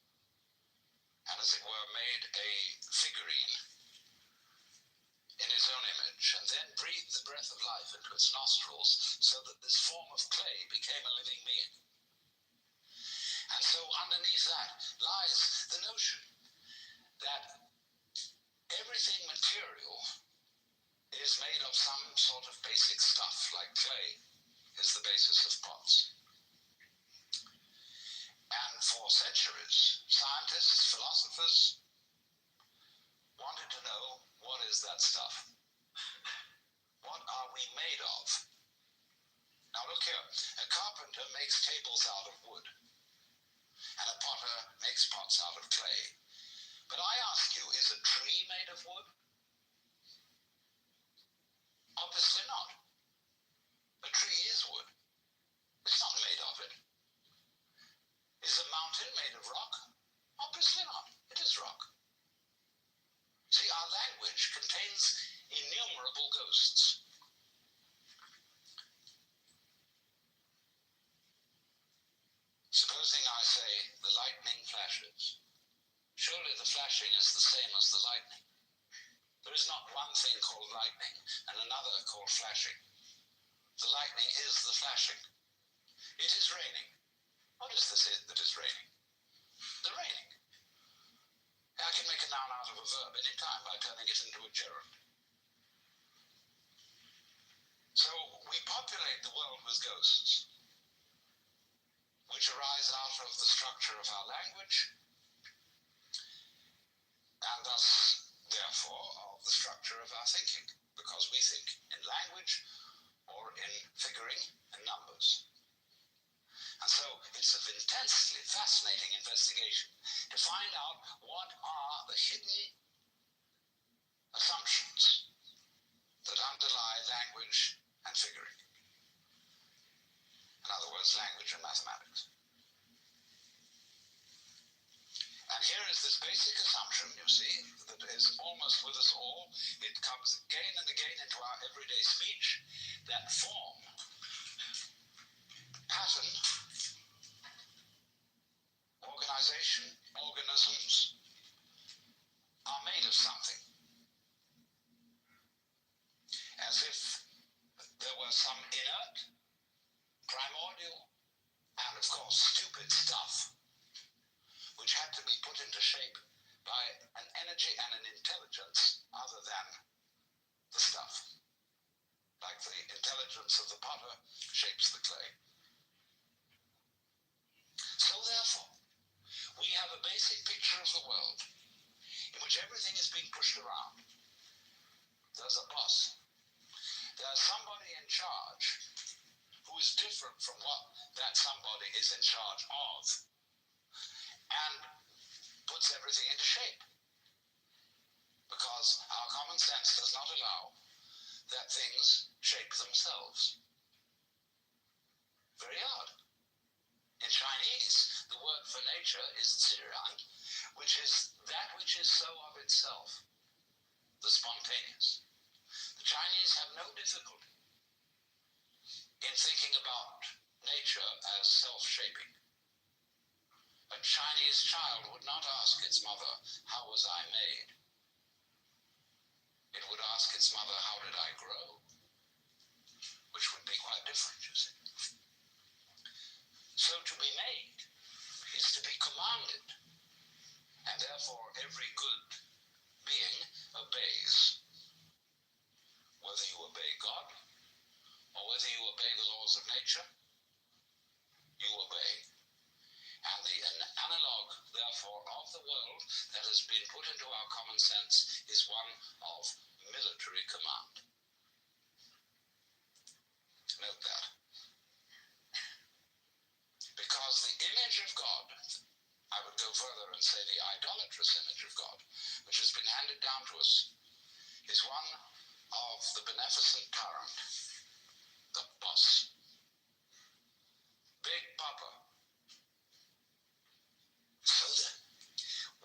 and as it were made a figurine in his own image, and then breathed the breath of life into its nostrils, so that this form of clay became a living being. And so underneath that lies the notion that everything material is made of some sort of basic stuff, like clay is the basis of pots. And for centuries, scientists, philosophers wanted to know, what is that stuff? What are we made of? Now look here, a carpenter makes tables out of wood, and a potter makes pots out of clay. But I ask you, is a tree made of wood? Obviously not. A tree is wood. It's not made of it. Is a mountain made of rock? Obviously not. It is rock. See, our language contains innumerable ghosts. Supposing I Surely the flashing is the same as the lightning. There is not one thing called lightning and another called flashing. The lightning is the flashing. It is raining. What is this that is raining? The raining. I can make a noun out of a verb any time by turning it into a gerund. So we populate the world with ghosts, which arise out of the structure of our language, and thus, therefore, of the structure of our thinking, because we think in language or in figuring and numbers. And so it's an intensely fascinating investigation to find out what are the hidden assumptions that underlie language and figuring. In other words, language and mathematics. And here is this basic assumption, you see, that is almost with us all. It comes again and again into our everyday speech, that form, pattern, organization, organisms are made of something. As if there were some inert, primordial, and of course stupid stuff which had to be put into shape by an energy and an intelligence other than the stuff. Like the intelligence of the potter shapes the clay. So therefore, we have a basic picture of the world in which everything is being pushed around. There's a boss. There's somebody in charge who is different from what that somebody is in charge of and puts everything into shape. Because our common sense does not allow that things shape themselves. Very odd. In Chinese, the word for nature is zhiran, which is that which is so of itself, the spontaneous. The Chinese have no difficulty in thinking about nature as self-shaping. A Chinese child would not ask its mother, how was I made? It would ask its mother, how did I grow? Which would be quite different, you see. So to be made is to be commanded, and therefore every good being obeys. Whether you obey God, or whether you obey the laws of nature, you obey. And the analog, therefore, of the world that has been put into our common sense is one of military command. Note that. Because the image of God, I would go further and say the idolatrous image of God, which has been handed down to us, is one of the beneficent tyrant, the boss, Big Papa. So then,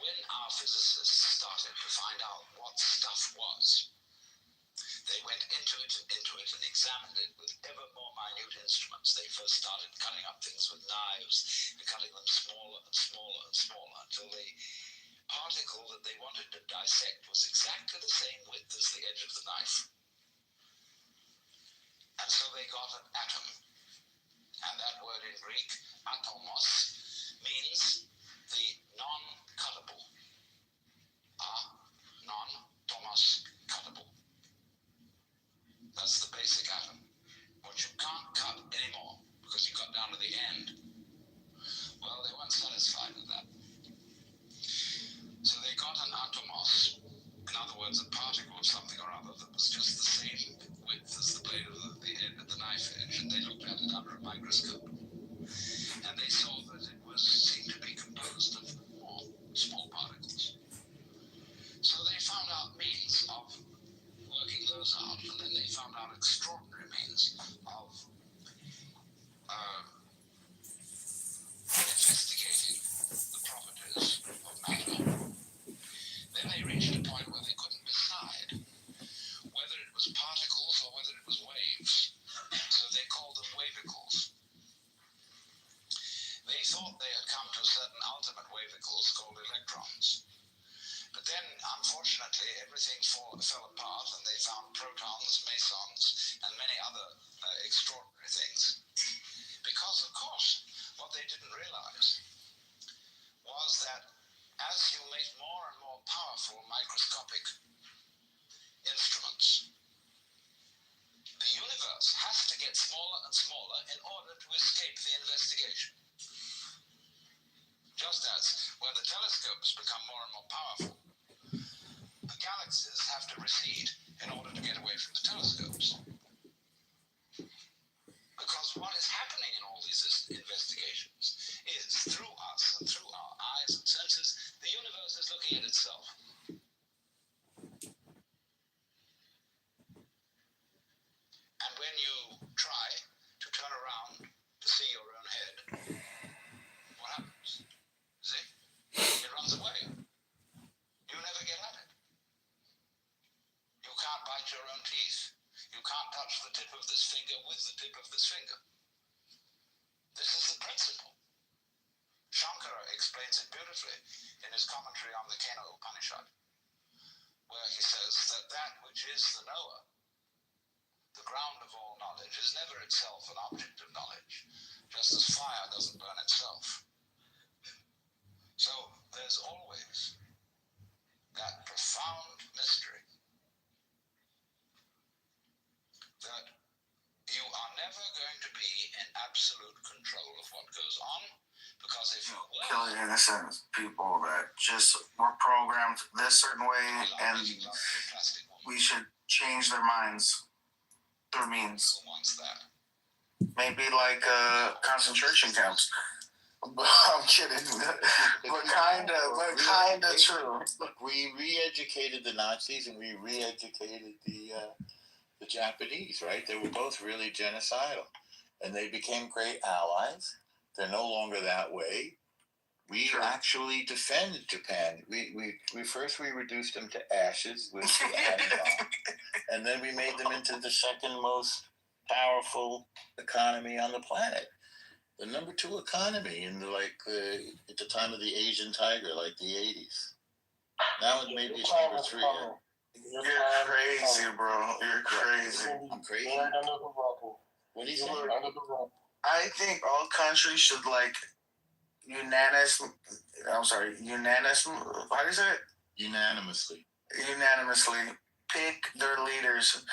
when our physicists started to find out what stuff was, they went into it and examined it with ever more minute instruments. They first started cutting up things with knives and cutting them smaller and smaller and smaller until the particle that they wanted to dissect was exactly the same width as the edge of the knife. And so they got an atom. And that word in Greek, atomos, means the non-cuttable. Non-tomos cuttable. That's the basic atom. What you can't cut anymore because you got down to the end. Well, they weren't satisfied with that. So they got an atomos, in other words, a particle of something or other that was just the same width as the blade of the end of the knife edge, and they looked at it under a microscope. And they saw that it seemed to be composed of more small particles. So they found out means of working those out, and then they found out extraordinary means of investigating the properties of matter. Then they reached a point where they couldn't decide whether it was particles or whether it was waves. So they called them wavicles. They thought they had come to certain ultimate wavicles called electrons. ultimately everything fell apart and they found protons, mesons, and many other extraordinary things. Because, of course, what they didn't realize was that as you make more and more powerful microscopic instruments, the universe has to get smaller and smaller in order to escape the investigation. Just as when the telescopes become more and more powerful, the galaxies have to recede in order to get away from the telescopes. Because what is happening in all these investigations is through us and through our eyes and senses, the universe is looking at itself. And when you try to turn around to see your own head, what happens? See? It runs away. You never get at it. You can't bite your own teeth. You can't touch the tip of this finger with the tip of this finger. This is the principle. Shankara explains it beautifully in his commentary on the Kena Upanishad, where he says that that which is the knower, the ground of all knowledge, is never itself an object of knowledge, just as fire doesn't burn itself. So there's always that profound mystery that you are never going to be in absolute control of what goes on, because if you were, Killing innocent people that just were programmed this certain way, and we should change their minds through means. who wants that? Maybe like concentration camps. I'm kidding, but kinda true. Look, we re-educated the Nazis and we re-educated the Japanese, right? They were both really genocidal, and they became great allies. They're no longer that way. We actually defend Japan. We first reduced them to ashes with the atom bomb, and then we made them into the second most powerful economy on the planet. The number 2 economy in at the time of the Asian Tiger, like the 80s. Now it maybe it's number 3. You're crazy, bro. You're crazy. I'm crazy. What do you say? I think all countries should unanimously. How do you say it? Unanimously pick their leaders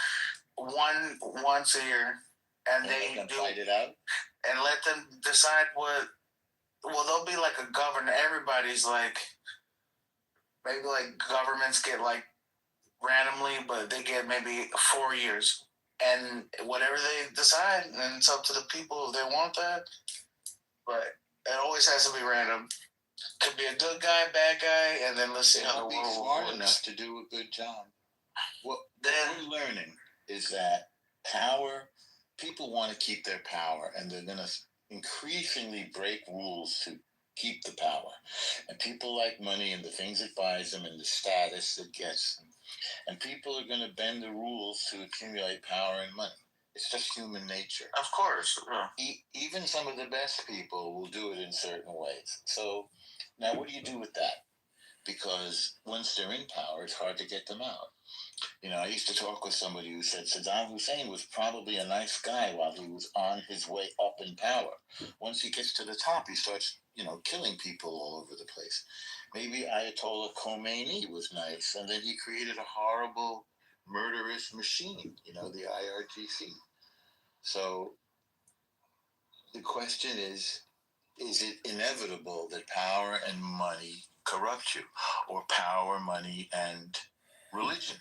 once a year, and they let them fight it out, and let them decide what. Well, there'll be like a governor. Everybody's maybe governments get randomly, but they get maybe 4 years, and whatever they decide, and it's up to the people if they want that. But it always has to be random. Could be a good guy, bad guy, and then let's see how the world smart works. enough to do a good job. What we're learning is that people want to keep their power, and they're going to increasingly break rules to keep the power. And people like money and the things it buys them and the status it gets them. And people are going to bend the rules to accumulate power and money. It's just human nature. Of course. Yeah. Even some of the best people will do it in certain ways. So now what do you do with that? Because once they're in power, it's hard to get them out. I used to talk with somebody who said Saddam Hussein was probably a nice guy while he was on his way up in power. Once he gets to the top, he starts, killing people all over the place. Maybe Ayatollah Khomeini was nice, and then he created a horrible, murderous machine, the IRGC. So the question is it inevitable that power and money corrupt you, or power, money, and religion?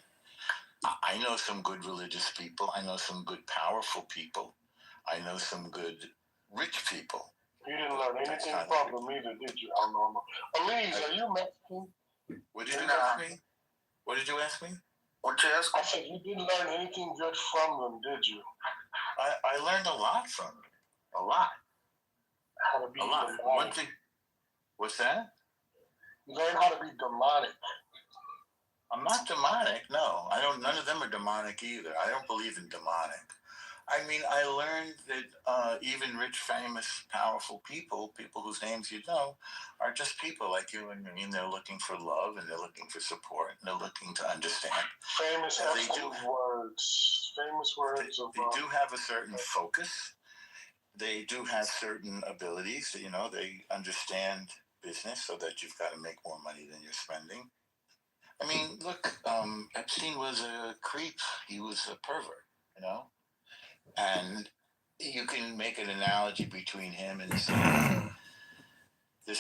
I know some good religious people. I know some good powerful people. I know some good rich people. You didn't learn anything from them either, did you, Al-Norma? Elise, are you Mexican? What did you ask me? What did you ask me? What did you ask me? I said you didn't learn anything good from them, did you? I learned a lot from them. A lot. How to be demonic. One thing. What's that? You learned how to be demonic. I'm not demonic, no. None of them are demonic either. I don't believe in demonic. I mean, I learned that even rich, famous, powerful people whose names you know, are just people like you and me, and they're looking for love, and they're looking for support, and they're looking to understand. Famous words. Famous words They do have a certain focus. They do have certain abilities. You know, they understand business, so that you've got to make more money than you're spending. I mean, look, Epstein was a creep. He was a pervert, you know? And you can make an analogy between him and this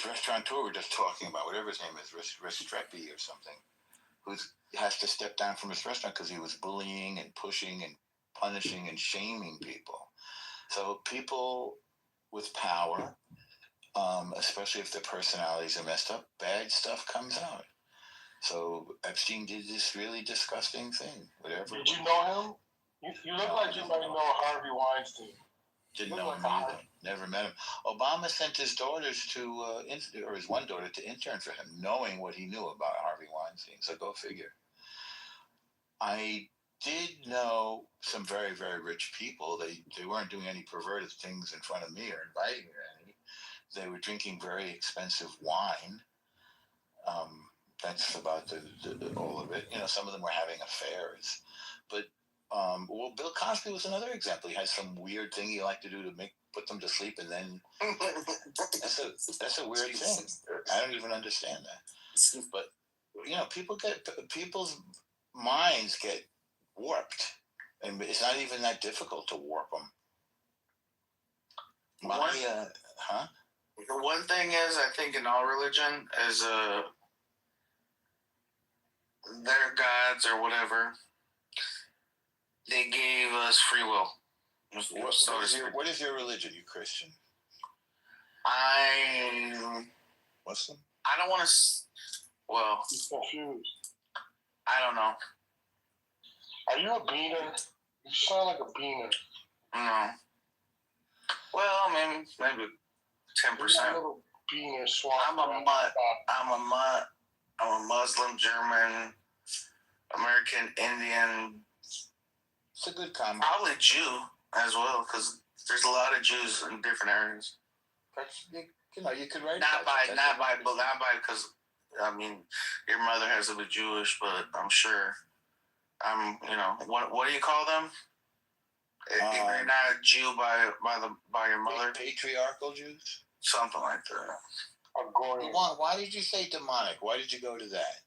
restaurateur we're just talking about, whatever his name is, Restrepi or something, who has to step down from his restaurant because he was bullying and pushing and punishing and shaming people. So people with power, especially if their personalities are messed up, bad stuff comes out. So Epstein did this really disgusting thing. Whatever. Did you know him? You look like you might know Harvey Weinstein. Didn't know him either. Never met him. Obama sent his daughters to, or his one daughter to intern for him, knowing what he knew about Harvey Weinstein. So go figure. I did know some very, very rich people. They weren't doing any perverted things in front of me or inviting me to any. They were drinking very expensive wine. That's about the all of it. You know, some of them were having affairs. But, well, Bill Cosby was another example. He had some weird thing he liked to do to put them to sleep, and then that's a weird thing. I don't even understand that. But, you know, people's minds get warped, and it's not even that difficult to warp them. The one thing is, I think in all religion is their gods or whatever, they gave us free will. What is your religion? You Christian? Muslim? I don't want to. Well, He's confused. I don't know. Are you a beaner? You sound like a beaner. No. Well, maybe 10%. Beaner swap. I'm a Muslim, German, American, Indian. It's a good combo. Probably Jew as well, because there's a lot of Jews in different areas. But you know, you could write not by because I mean your mother has to be Jewish, but I'm sure you know what do you call them? If you're not a Jew by your mother, patriarchal Jews, something like that. Why did you say demonic? Why did you go to that?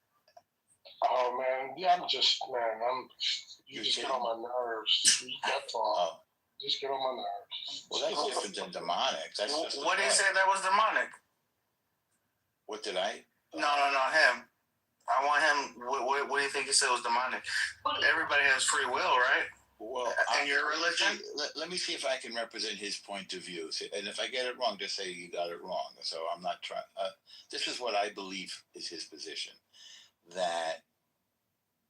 Oh man, yeah, you just get on my nerves. That's all. Oh. Just get on my nerves. Well, that's different than demonic. That's just what did he say that was demonic? What did I? No, him. I want him. What do you think he said was demonic? Everybody has free will, right? Well, and your religion? Let me see if I can represent his point of view. And if I get it wrong, just say you got it wrong. So I'm not trying. This is what I believe is his position. That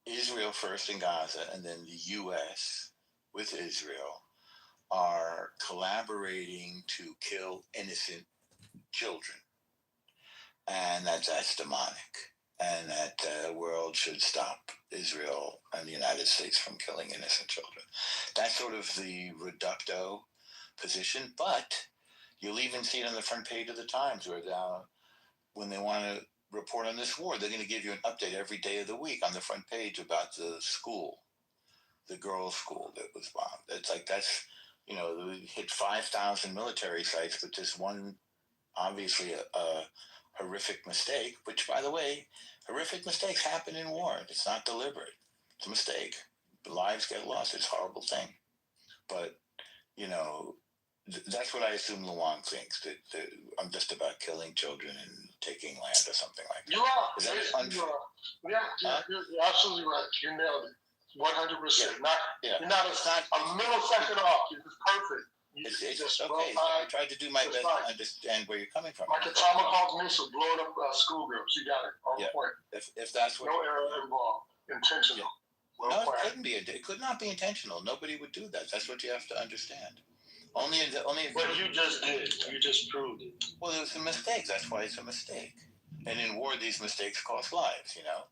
Israel first in Gaza and then the U.S. with Israel are collaborating to kill innocent children. And that's demonic. And that the world should stop Israel and the United States from killing innocent children. That's sort of the reducto position. But you'll even see it on the front page of the Times where when they want to report on this war, they're going to give you an update every day of the week on the front page about the school, the girls' school that was bombed. That's you know, we hit 5,000 military sites, but just one, obviously a horrific mistake, which, by the way, horrific mistakes happen in war. It's not deliberate. It's a mistake. Lives get lost. It's a horrible thing. But, you know, that's what I assume Luong thinks, that I'm just about killing children and taking land or something like that. You are. Is that unfair? You're absolutely right. You nailed it. 100%. Yeah. You're not a millisecond off. You're just perfect. It's just okay. I tried to do my best to understand where you're coming from. Like a tomahawk missile blowing up schoolgirls. You got it on point. If that's what. No error involved. Intentional. Yeah. No, it couldn't be. It could not be intentional. Nobody would do that. That's what you have to understand. Only. But you just did. You just proved it. Well, it was a mistake. That's why it's a mistake. And in war, these mistakes cost lives, you know.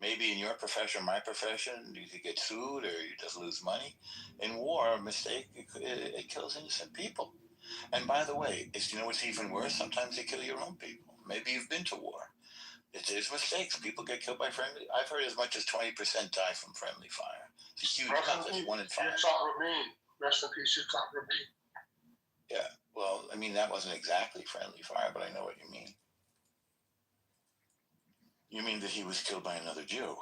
Maybe in your profession, my profession, you could get sued or you just lose money. In war, a mistake, it kills innocent people. And by the way, you know what's even worse? Sometimes they kill your own people. Maybe you've been to war. There's mistakes. People get killed by friendly. I've heard as much as 20% die from friendly fire. It's a huge amount. That's 1 in 5. Rest in peace, Yitzhak Rabin. Yeah. Well, I mean, that wasn't exactly friendly fire, but I know what you mean. You mean that he was killed by another Jew?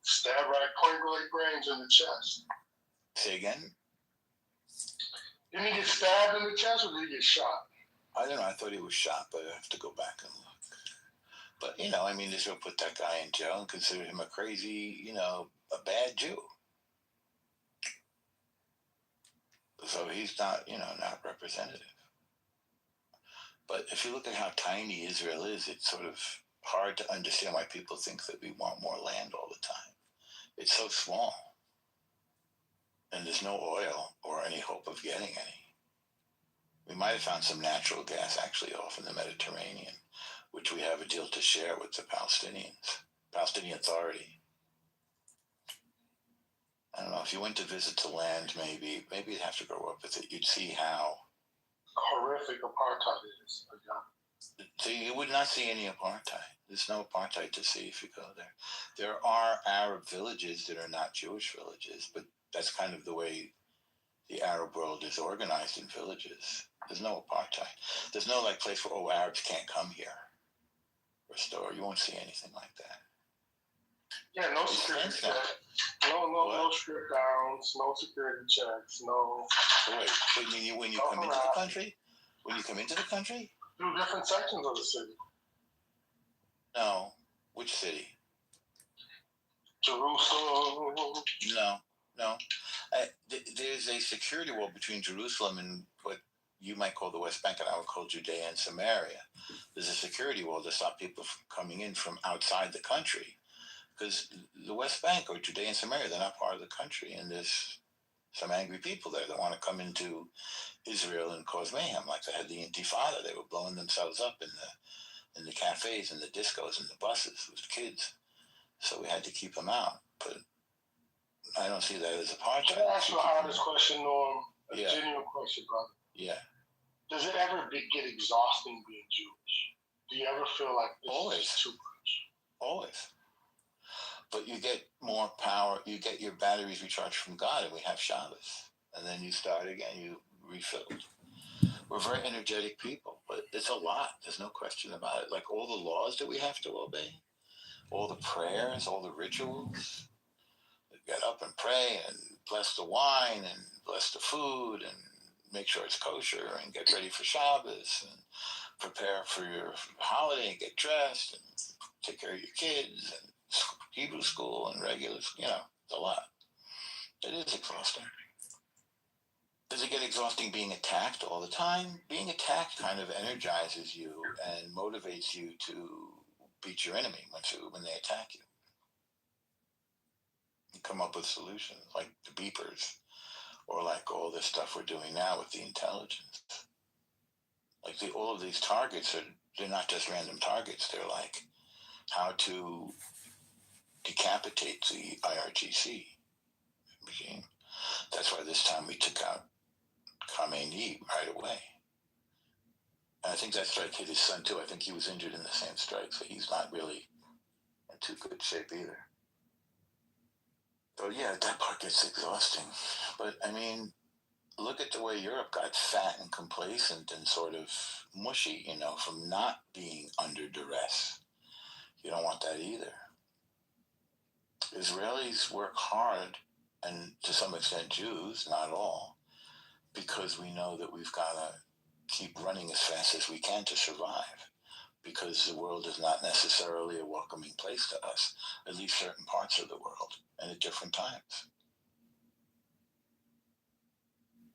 Stabbed right point blank range in the chest. Say again? Didn't he get stabbed in the chest or did he get shot? I don't know. I thought he was shot, but I have to go back and look. But, you know, I mean, Israel put that guy in jail and considered him a crazy, you know, a bad Jew. So he's not, you know, not representative. But if you look at how tiny Israel is, it's sort of hard to understand why people think that we want more land all the time. It's so small. And there's no oil or any hope of getting any. We might have found some natural gas actually off in the Mediterranean, which we have a deal to share with the Palestinian Authority. I don't know, if you went to visit the land, maybe you'd have to grow up with it. You'd see how horrific apartheid is. So you would not see any apartheid. There's no apartheid to see if you go there. There are Arab villages that are not Jewish villages, but that's kind of the way the Arab world is organized in villages. There's no apartheid. There's no like place where, oh, Arabs can't come here or store. You won't see anything like that. Yeah, no security checks. No strip downs, no security checks, no. So wait, when you come into the country? When you come into the country? Through different sections of the city. No. Which city? Jerusalem. No. There's a security wall between Jerusalem and what you might call the West Bank, and I would call Judea and Samaria. There's a security wall to stop people from coming in from outside the country. Because the West Bank or Judea and Samaria, they're not part of the country, and there's some angry people there that want to come into Israel and cause mayhem, like they had the Intifada. They were blowing themselves up in the cafes and the discos and the buses with kids. So we had to keep them out. But I don't see that as apartheid. Can I ask you an honest question, Norm? A genuine question, brother. Yeah. Does it ever get exhausting being Jewish? Do you ever feel like this is too much? Always. But you get more power. You get your batteries recharged from God, and we have Shabbos. And then you start again. You refill. We're very energetic people, but it's a lot. There's no question about it. Like all the laws that we have to obey, all the prayers, all the rituals. Get up and pray and bless the wine and bless the food and make sure it's kosher and get ready for Shabbos and prepare for your holiday and get dressed and take care of your kids and Hebrew school and regular, you know, it's a lot. It is exhausting. Does it get exhausting being attacked all the time? Being attacked kind of energizes you and motivates you to beat your enemy when they attack you. You come up with solutions like the beepers or like all this stuff we're doing now with the intelligence. Like all of these targets they're not just random targets. They're like how to decapitate the IRGC regime. That's why this time we took out Khamenei right away. And I think that strike hit his son too. I think he was injured in the same strike, so he's not really in too good shape either. So yeah, that part gets exhausting. But I mean, look at the way Europe got fat and complacent and sort of mushy, you know, from not being under duress. You don't want that either. Israelis work hard, and to some extent Jews, not all, because we know that we've got to keep running as fast as we can to survive, because the world is not necessarily a welcoming place to us, at least certain parts of the world, and at different times.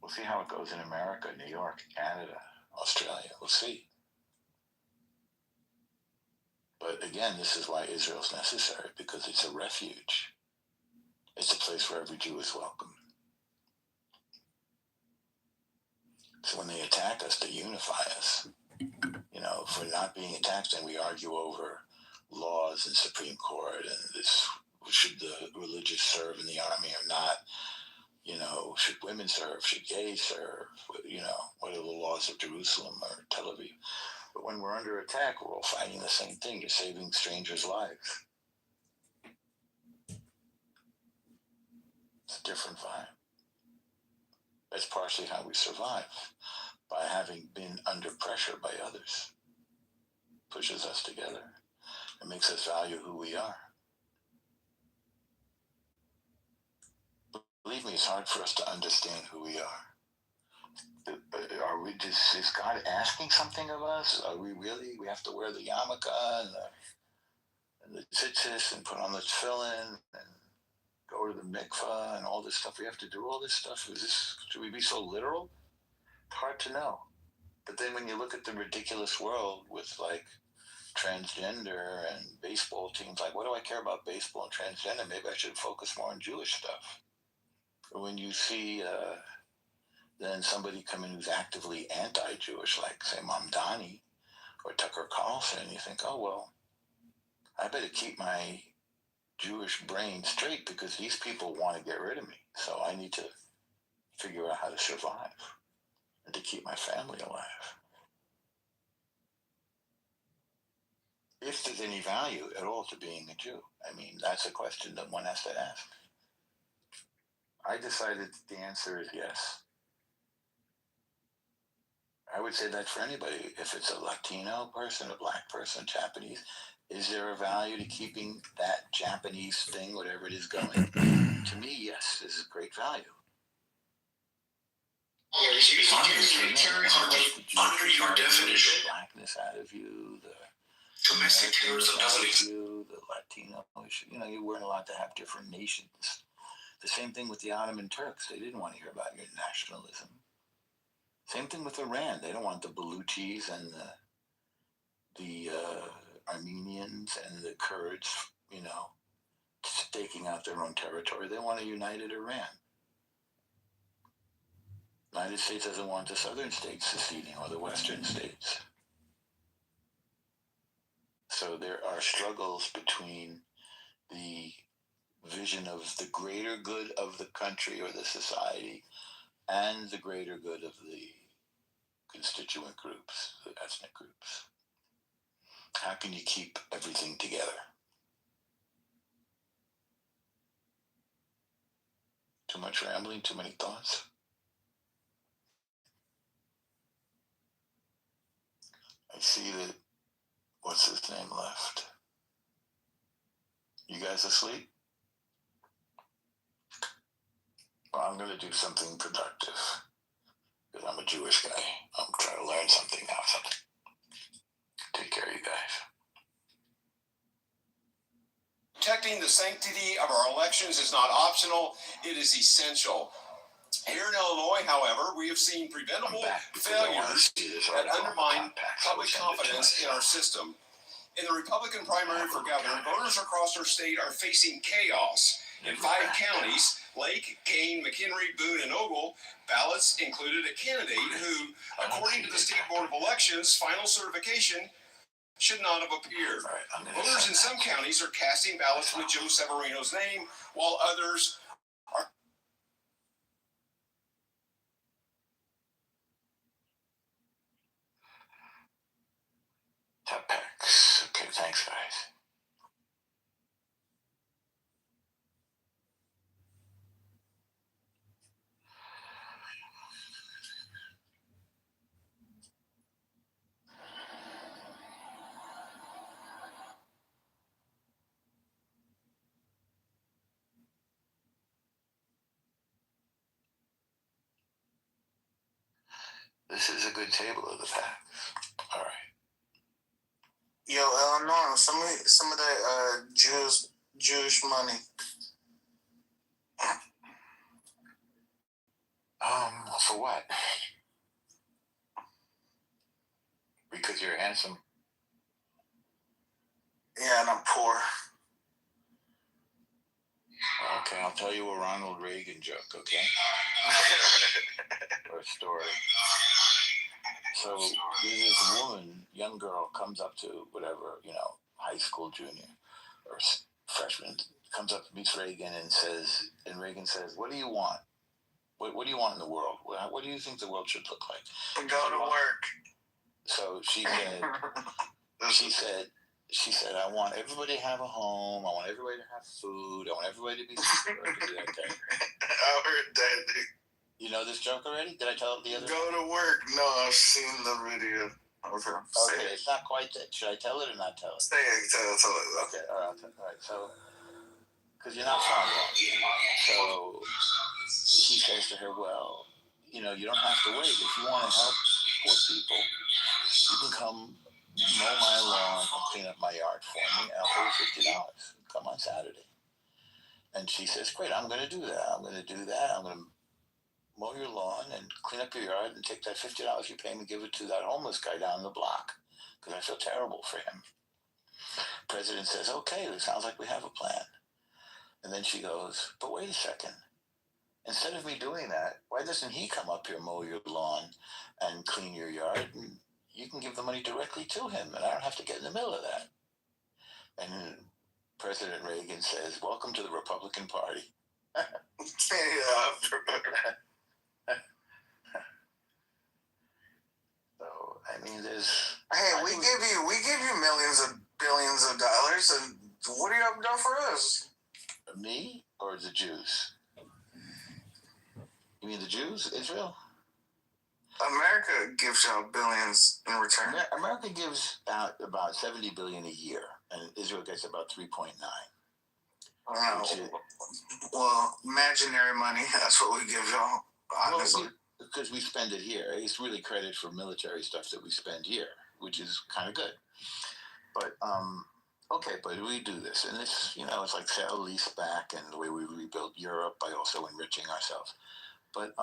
We'll see how it goes in America, New York, Canada, Australia. We'll see. But again, this is why Israel's necessary, because it's a refuge. It's a place where every Jew is welcome. So when they attack us, they unify us. if we're not being attacked, and we argue over laws in Supreme Court and this, should the religious serve in the army or not? Should women serve? Should gays serve? What are the laws of Jerusalem or Tel Aviv? But when we're under attack, we're all fighting the same thing. You're saving strangers' lives. It's a different vibe. That's partially how we survive, by having been under pressure by others. Pushes us together. It makes us value who we are. Believe me, it's hard for us to understand who we are. Is God asking something of us? Are we really? We have to wear the yarmulke and the tzitzis and put on the tefillin and go to the mikvah and all this stuff. We have to do all this stuff. Should we be so literal? It's hard to know. But then when you look at the ridiculous world with like transgender and baseball teams, like, what do I care about baseball and transgender? Maybe I should focus more on Jewish stuff. Or when you see then somebody come in who's actively anti-Jewish, like, say, Mamdani or Tucker Carlson, and you think, oh, well, I better keep my Jewish brain straight because these people want to get rid of me. So I need to figure out how to survive and to keep my family alive. If there's any value at all to being a Jew. I mean, that's a question that one has to ask. I decided the answer is yes. I would say that for anybody. If it's a Latino person, a black person, Japanese, is there a value to keeping that Japanese thing, whatever it is, going? To me, yes, this is great value. Under your definition, the blackness out of you, the domestic terrorism doesn't exist. The Latino issue. You weren't allowed to have different nations. The same thing with the Ottoman Turks. They didn't want to hear about your nationalism. Same thing with Iran. They don't want the Baluchis and the Armenians and the Kurds, staking out their own territory. They want a united Iran. The United States doesn't want the southern states seceding or the western states. So there are struggles between the vision of the greater good of the country or the society and the greater good of the constituent groups, the ethnic groups. How can you keep everything together? Too much rambling, too many thoughts? I see that, what's his name left? You guys asleep? Well, I'm going to do something productive. Because I'm a Jewish guy. I'm trying to learn something now. Take care, you guys. Protecting the sanctity of our elections is not optional, it is essential. Here in Illinois, however, we have seen preventable failures that undermine public confidence in our system. In the Republican primary for governor, voters across our state are facing chaos. In 5 counties, Lake, Kane, McHenry, Boone, and Ogle, ballots included a candidate who, according to the State Board of Elections' final certification, should not have appeared. Voters in some counties are casting ballots with Joe Severino's name, while others are. Top packs. Okay, thanks, guys. This is a good table of the packs. All right. Yo, Eleanor, some of that Jewish money. For what? Because you're handsome. Yeah, and I'm poor. Okay, I'll tell you a Ronald Reagan joke, okay? Or a story. So there's this woman, young girl, comes up to whatever, high school junior or freshman, comes up to meets Reagan and Reagan says, "What do you want? What do you want in the world? What do you think the world should look like?" Go to work. So she said, "I want everybody to have a home. I want everybody to have food. I want everybody to be secure." I heard that, dude. You know this joke already? Did I tell it the other? Go to work. No, I've seen the video. Okay, it's not quite that. Should I tell it or not tell it? Say it. Tell it. Okay, all right. So, because you're not far wrong. So he says to her, "Well, you don't have to wait. If you want to help poor people, you can come mow my lawn and clean up my yard for me, and I'll pay you $50. Come on Saturday." And she says, "Great, I'm going to do that. I'm going to mow your lawn and clean up your yard and take that $50 you pay me and give it to that homeless guy down the block because I feel terrible for him." President says, "Okay, it sounds like we have a plan." And then she goes, "But wait a second. Instead of me doing that, why doesn't he come up here, mow your lawn and clean your yard? And you can give the money directly to him and I don't have to get in the middle of that." And President Reagan says, "Welcome to the Republican Party." So, I mean, there's... Hey, we give you millions of billions of dollars, and what do you have done for us? Me or the Jews? You mean the Jews? Israel? America gives y'all billions in return. America gives out about $70 billion a year, and Israel gets about 3.9. Well, imaginary money, that's what we give y'all, honestly. Well, because we spend it here. It's really credit for military stuff that we spend here, which is kind of good. But, okay, but we do this, and it's, it's like sell, lease back, and the way we rebuilt Europe by also enriching ourselves. But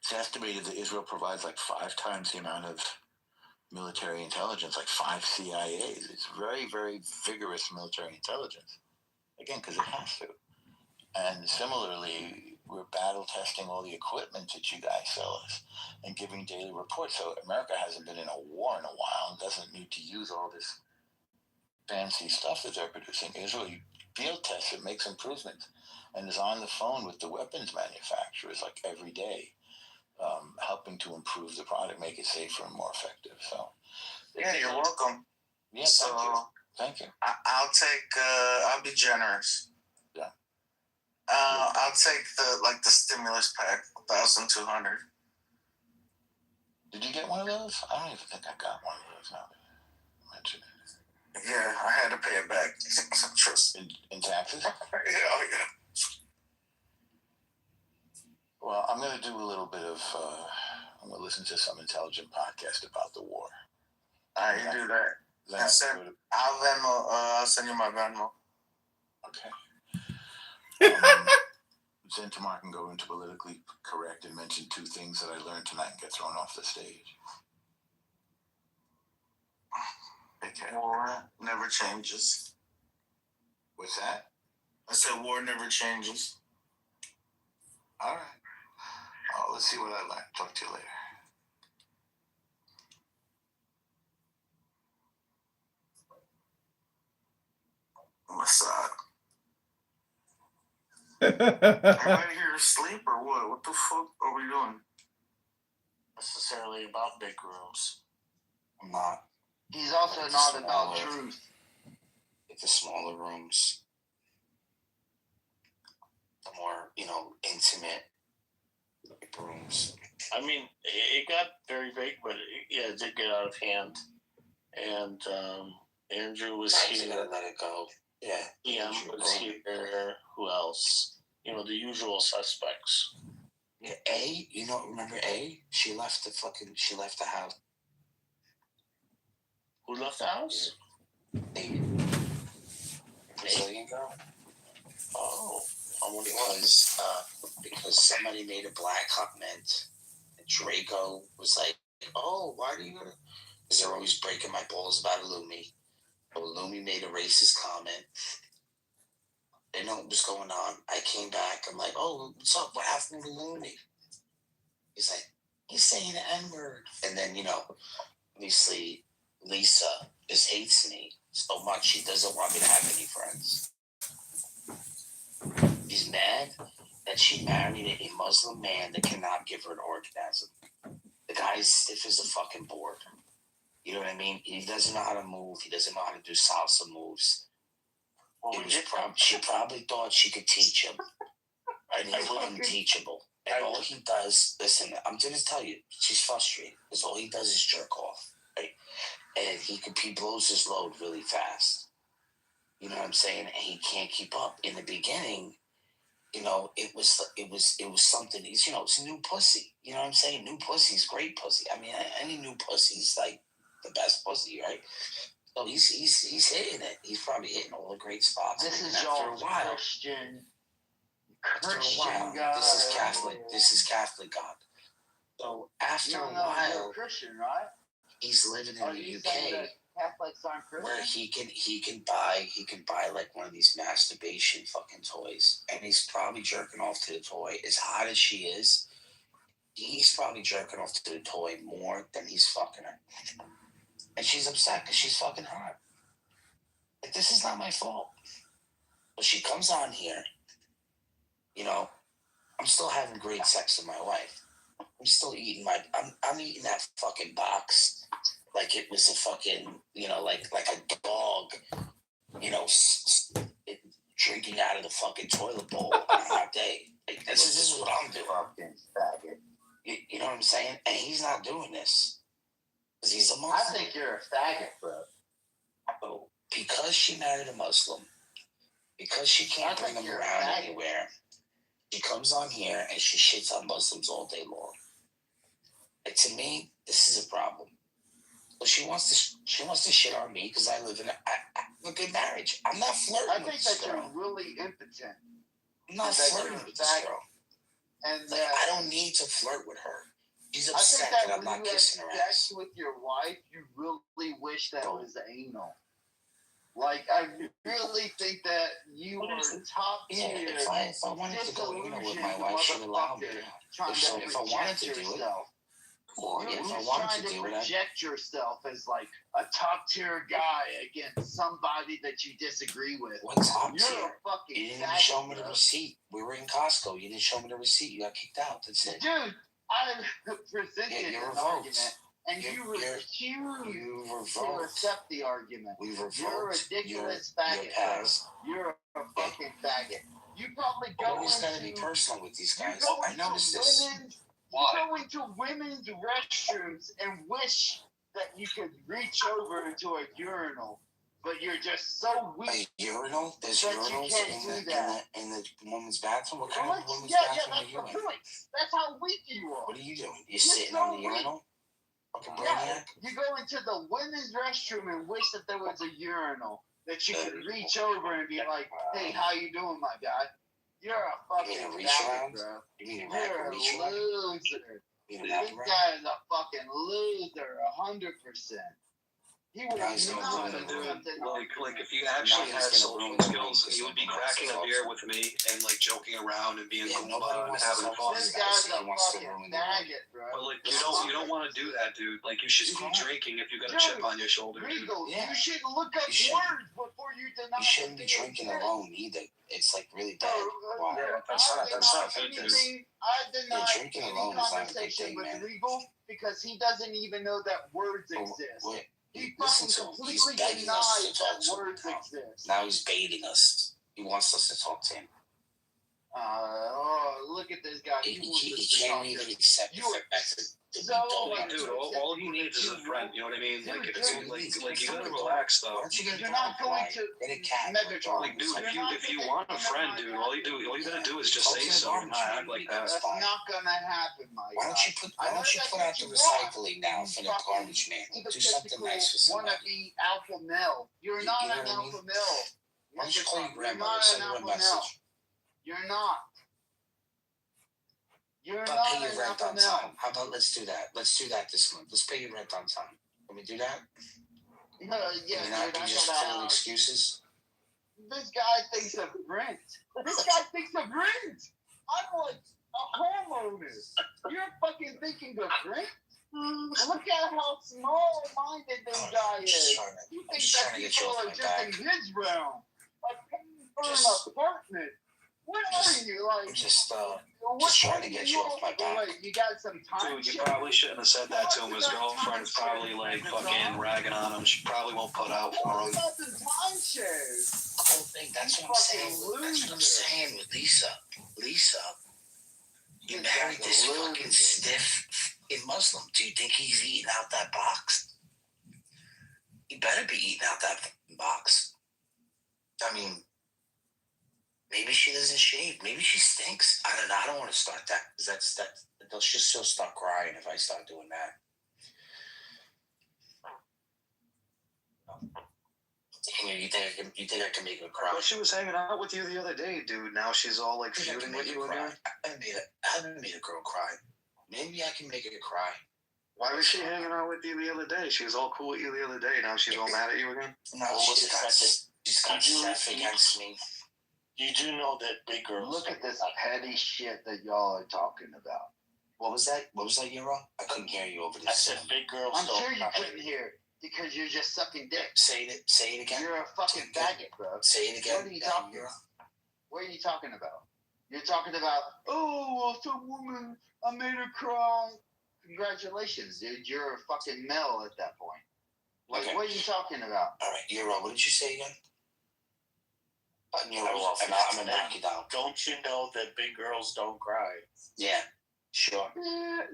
it's estimated that Israel provides like 5 times the amount of military intelligence, like 5 CIAs. It's very, very vigorous military intelligence. Again, because it has to. And similarly, we're battle testing all the equipment that you guys sell us and giving daily reports. So America hasn't been in a war in a while and doesn't need to use all this fancy stuff that they're producing. Israel field tests it, makes improvements, and is on the phone with the weapons manufacturers like every day, helping to improve the product, make it safer and more effective. So, yeah, you're welcome. Yeah, so thank you. I'll be generous. Yeah. I'll take the stimulus pack, 1,200. Did you get one of those? I don't even think I got one of those now. Mention it. Yeah, I had to pay it back. Trust. In taxes? Yeah. Well, I'm going to do a little bit of, I'm going to listen to some intelligent podcast about the war. All right, you do that. I'll send you my Venmo. Okay. Then tomorrow I can go into politically correct and mention 2 things that I learned tonight and get thrown off the stage. Okay. War never changes. What's that? I said war never changes. All right. Oh, let's see what I learned. Talk to you later. What's up? Everybody here asleep or what? What the fuck are we doing? Necessarily about big rooms. I'm not. He's also not about truth. It's the smaller rooms. The more, intimate rooms. I mean, it got very big, but it did get out of hand. And Andrew was here. Gotta let it go. Yeah. Ian was here. Who else? The usual suspects. Yeah, A. Remember A? She left the house. Who left the house? A. Brazilian girl. Oh. Because somebody made a black comment, and Draco was like, "Oh, why do you?" Because they're always breaking my balls about Illumi. So Illumi made a racist comment. They know what was going on. I came back. I'm like, "Oh, what's up? What happened with Illumi?" He's like, he's saying the N-word. And then, obviously, Lisa just hates me so much. She doesn't want me to have any friends. She's mad that she married a Muslim man that cannot give her an orgasm. The guy is stiff as a fucking board. You know what I mean? He doesn't know how to move. He doesn't know how to do salsa moves. She probably thought she could teach him. And he's unteachable. And all he does, listen, I'm going to tell you, she's frustrated. Because all he does is jerk off. Right? And he blows his load really fast. You know what I'm saying? And he can't keep up. In the beginning, it was something. It's new pussy. You know what I'm saying? New pussy's great pussy. I mean, any new pussy's like the best pussy, right? So he's hitting it. He's probably hitting all the great spots. This is after y'all a while. Christian God. This is Catholic. This is Catholic God. So after a while, you're Christian, right? he's living in the UK. Catholics aren't Christian? Where he can buy like one of these masturbation fucking toys, and he's probably jerking off to the toy. As hot as she is, he's probably jerking off to the toy more than he's fucking her, and she's upset because she's fucking hot. Like, this is not my fault. But she comes on here, I'm still having great sex with my wife. I'm still eating I'm eating that fucking box like it was a fucking, like a dog, drinking out of the fucking toilet bowl on a hot day. Like, this is what I'm doing. Fucking faggot. You know what I'm saying? And he's not doing this because he's a Muslim. I think you're a faggot, bro. So, because she married a Muslim, because she can't bring him around anywhere, she comes on here and she shits on Muslims all day long. And to me, this is a problem. So she wants to shit on me because I live in a good marriage. I'm not flirting with this girl. I think that you're really impotent. I'm not flirting with this girl. And I don't need to flirt with her. She's upset that I'm not kissing her ass. With your wife, you really wish that was anal. Like, I really think that you were top tier. If I wanted to go with my wife, she would allow me. If I wanted to do it, or if I wanted to do it, project yourself as like a top tier guy against somebody that you disagree with. What top tier? You're a fucking You didn't show me the receipt. We were in Costco. You didn't show me the receipt. You got kicked out. That's it. Dude, I presented an argument. And you refuse to accept the argument. You're a ridiculous faggot. You're a fucking faggot. You probably go Always got to be personal with these guys. I noticed this. You go into women's restrooms and wish that you could reach over into a urinal, but you're just so weak. A urinal? There's urinals in the woman's bathroom? What kind of women's bathroom are you in? That's how weak you are. What are you doing? You're sitting on the urinal? You go into the women's restroom and wish that there was a urinal that you could reach over and be like, "Hey, how you doing, my guy?" You're a fucking faggot, bro. You're a loser. This guy is a fucking loser, 100%. He would not do like if you actually had social skills, you would be cracking a beer with me and like joking around and being cool and having fun. This guy's a fucking faggot, bro. But like you don't want to do that, dude. Like you should be drinking if you got a chip on your shoulder, dude. You should look up words before you deny. You shouldn't be drinking alone either. It's like really bad. That's not good, dude. I deny drinking alone is not a good thing, man. Legal because he doesn't even know that words exist. He Listen to him. He's begging us to talk to him. Now he's baiting us. He wants us to talk to him. Look at this guy. He can't even accept the fact that dude, all he needs is a friend. You know what I mean? Like it's like you gotta relax though. You're not going to like, dude, if you want a friend, dude, all you gotta do is just say so and not act like that. That's not gonna happen, Mike. Why don't you put out the recycling now for the garbage man? Do something nice for somebody. Want to be alpha male? You're not an alpha male. Why don't you call your grandmother and send her a message? You're not. You're not pay your rent on time. How about let's do that? Let's do that this month. Let's pay your rent on time. Can we do that? Yeah, can we not be just full of excuses? This guy thinks of rent. This guy thinks of rent. I'm like, homeowner. You're fucking thinking of rent? Look at how small-minded this guy is. He thinks that people are just in his realm. Like paying for an apartment. What are you like? Just trying to get you off my back. Wait, you got some time? Dude, you probably shouldn't have said that to him. His girlfriend's probably like fucking ragging on him. She probably won't put out for What him. about the time shares? The whole thing. That's what I'm saying. That's what I'm saying with Lisa. Lisa, you married this fucking stiff fucking Muslim. Do you think he's eating out that box? He better be eating out that fucking box. I mean, maybe she doesn't shave. Maybe she stinks. I don't want to start that because she'll still start crying if I start doing that. You think I can make her cry? Well, she was hanging out with you the other day, dude. Now she's all like feuding with you again. I haven't made a girl cry. Maybe I can make her cry. Why was she hanging out with you the other day? She was all cool with you the other day. Now she's all mad at you again? No, she's got stuff against me. You do know that big girls. Look at this petty shit that y'all are talking about. What was that, Euro? I couldn't hear you over this. I said big girls. I'm sure you couldn't hear because you're just sucking dick. Say it again. You're a fucking faggot, bro. Say it again. What are you talking about? What are you talking about? You're talking about, oh, well, some woman, I made her cry. Congratulations, dude. You're a fucking male at that point. Like, Okay. what are you talking about? All right, Euro, what did you say again? I'm going to knock you down. Don't you know that big girls don't cry? Yeah, sure.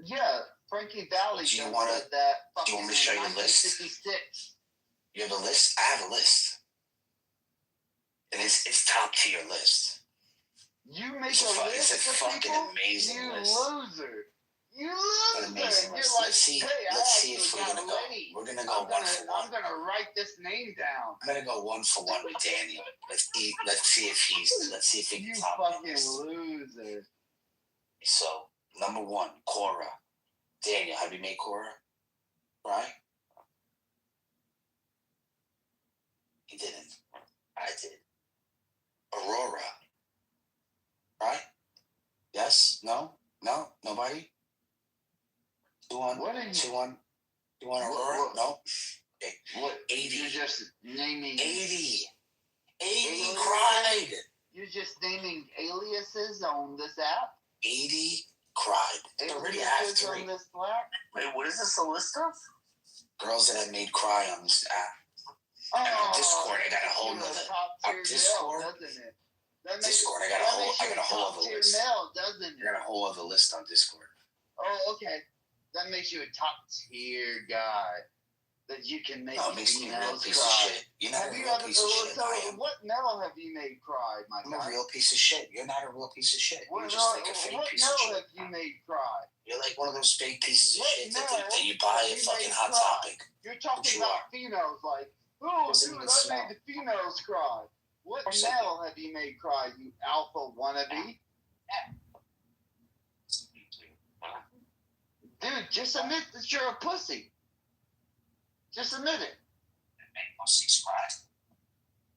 Yeah, Frankie Valley Do you done wanna- said that do you fucking want me to show you the list? 1956. You have a list? I have a list. And it's top tier list. You make It's a a list it's a of fucking people? amazing You list. loser. You An loser. amazing You're list. like, Let's see. hey, Let's see if actually we're got gonna go. laid. We're gonna go one for one. I'm gonna write this name down. I'm gonna go one for one with Daniel. Let's see if he You can top fucking this. loser. So number one, Cora. Daniel, have you made Cora? Right? He didn't. I did. Aurora. Right? Yes? No? No? Nobody? 2-1. What are you? 2-1. 2-1 Aurora? What? No? Okay. What? 80. You're just naming. 80 cried. You're just naming aliases on this app. 80 cried. They already have Aliases 3 on this app. Wait, what is this a list of? girls that I made cry on this app. Oh, Discord, I got a whole nother Discord. Discord, I got a whole other list. Male, doesn't it? I got a whole other list on Discord. Oh, okay. That makes you a top tier guy. That you can make No, it makes me a real females piece of cry. shit. You're not Have a you real ever, piece of shit. so I am. what male have you made cry, my I'm guy? a real piece of shit. You're not a real piece of shit. You're just like a fake what piece of male shit. have you made cry? You're like one of those fake pieces of What shit that male you buy have at you fucking made Hot cry? Topic. You're talking you about females like, oh, Doesn't dude, even I smell. made the females cry. What course I male have you made cry, you alpha wannabe? Dude, just admit that you're a pussy. Just admit it. Pussies cry.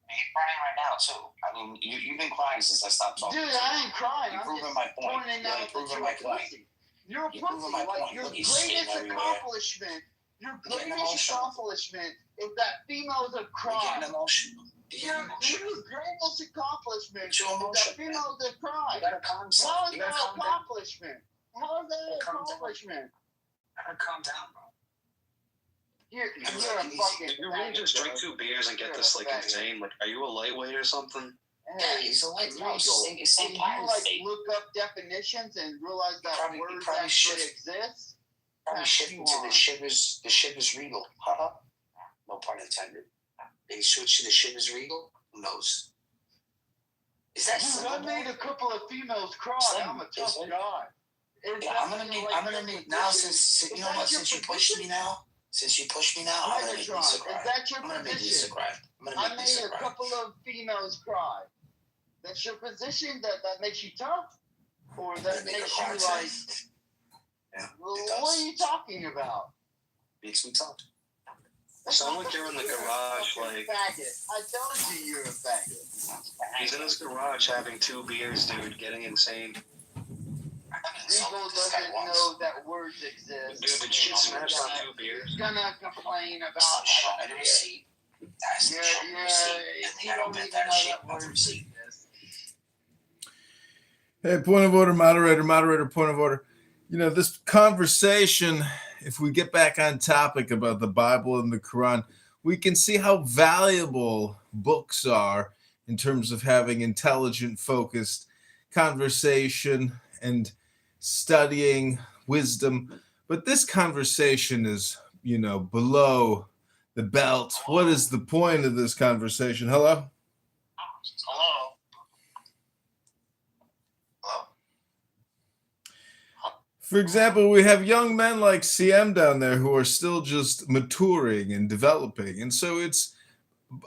You're crying right now too. I mean, you've been crying since I stopped talking. Dude, I ain't crying. You're I'm proving just my point. pointing Yeah, out you're that proving you're my a point. pussy. You're a You're proving pussy. my Like, point. your Look, he's shitting greatest everywhere. accomplishment, You're getting is that females have You're cried. getting emotional. Your greatest accomplishment It's your is that emotion, man. females have cried. You gotta calm How yourself. is You that gotta an calm down. accomplishment? How is that an Calm down. accomplishment? You gotta calm down, bro. You're a Easy. fucking Did you really just drink 2 beers and get this like insane? Like, are you a lightweight or something? Yeah, he's a light illegal. It's Did you like look up definitions and realize that probably words should. actually exist? Probably shifting to the Shivers Regal. Haha. No pun intended. They switched to the Shivers Regal? Who knows? Is that Dude, I Slim? made a couple of females cry. Slim, I'm a tough is it? guy. Is Yeah, that I'm gonna like make your now position? since you know that what, your since you pushed me position? now, I'm gonna make Megatron, Lisa is cry. that your I'm gonna make Lisa position? cry. I'm gonna I make made Lisa a cry. couple of females cry. That's your position? That makes you tough? Or I'm that gonna make her makes cry you too. like, Yeah, well, it what does. are you talking about? Makes me tough. Sound like you're in the garage, You're a like faggot. I told you you're a faggot. he's in his garage having 2 beers, dude, getting insane. I Regal doesn't know that words exist. Dude, did shit smash on 2 beers? He's gonna complain about Show me the receipt. Show me the receipt. And he I don't don't even get that know shit that about the words receipt. exist. Hey, point of order, moderator, point of order. You know, this conversation, if we get back on topic about the Bible and the Quran, we can see how valuable books are in terms of having intelligent, focused conversation and studying wisdom. But this conversation is, you know, below the belt. What is the point of this conversation? Hello? Hello. For example, we have young men like CM down there who are still just maturing and developing. And so it's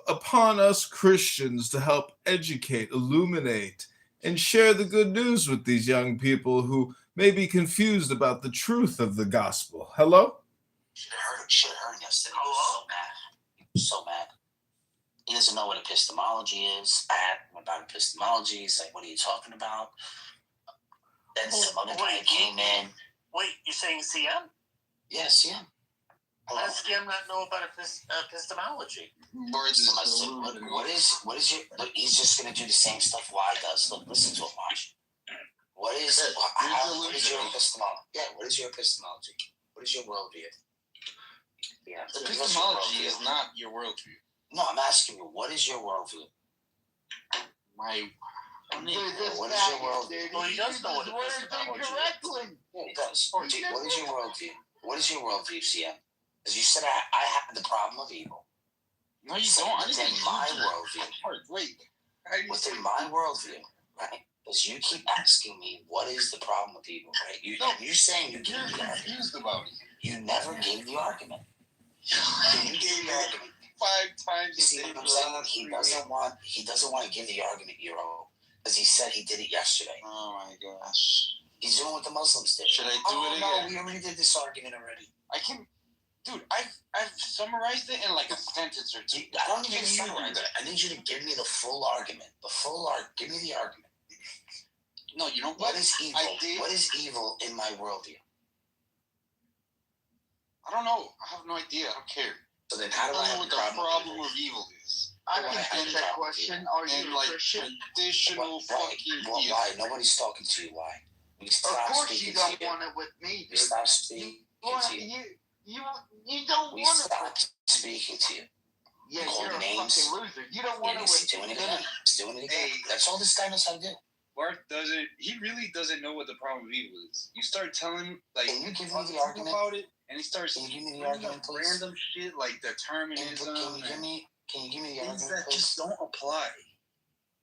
upon us Christians to help educate, illuminate, and share the good news with these young people who may be confused about the truth of the gospel. Hello? Should have heard yesterday. He was so mad. He was so mad. He doesn't know what epistemology is. I asked him about epistemology. He's like, what are you talking about? Then some other guy came in. Wait, you're saying CM? Yeah, CM. How does CM not know about epistemology? What is your? Look, he's just gonna do the same stuff Y does. Look, listen to him, watch. What is your epistemology? Yeah, what is your epistemology? What is your worldview? Yeah, epistemology is not your worldview. No, I'm asking you, what is your worldview? What is your worldview? Well, he does know what epistemology is. Yeah, he does. What is your worldview? What is your worldview, CM? Because you said I have the problem of evil. No, you don't. I Within my worldview. Wait. Within my worldview, right? Because you keep asking me, what is the problem with evil, right? You're saying you gave the argument. About it. You never gave the argument. You gave the argument 5 times. You see what I'm saying? He doesn't want to give the argument, Euro, because he said he did it yesterday. Oh my gosh. He's doing what the Muslims did. Should I do it again? No, we already did this argument already. I can, dude. I've summarized it in like a sentence or two. I don't need you to summarize it. I need you to give me the full argument. Give me the argument. No, you know what is evil? What is evil in my worldview? I don't know. I have no idea. I don't care. So then, how do I have what the problem of evil is? I can answer that question. Are you a like Christian? Traditional fucking. Why? Nobody's talking to you. Why? Of course you don't want it with me, dude. Stop speaking to you. You don't want it. Stop speaking to you. Yeah, you're a fucking loser. You don't want it with me. He's doing it again. That's all this guy knows how to do. Mark he really doesn't know what the problem of evil is. You start telling, like, can you give me the argument about it, and he starts give me the argument, please? Random shit like determinism. Can you give me the argument, that please? just don't apply.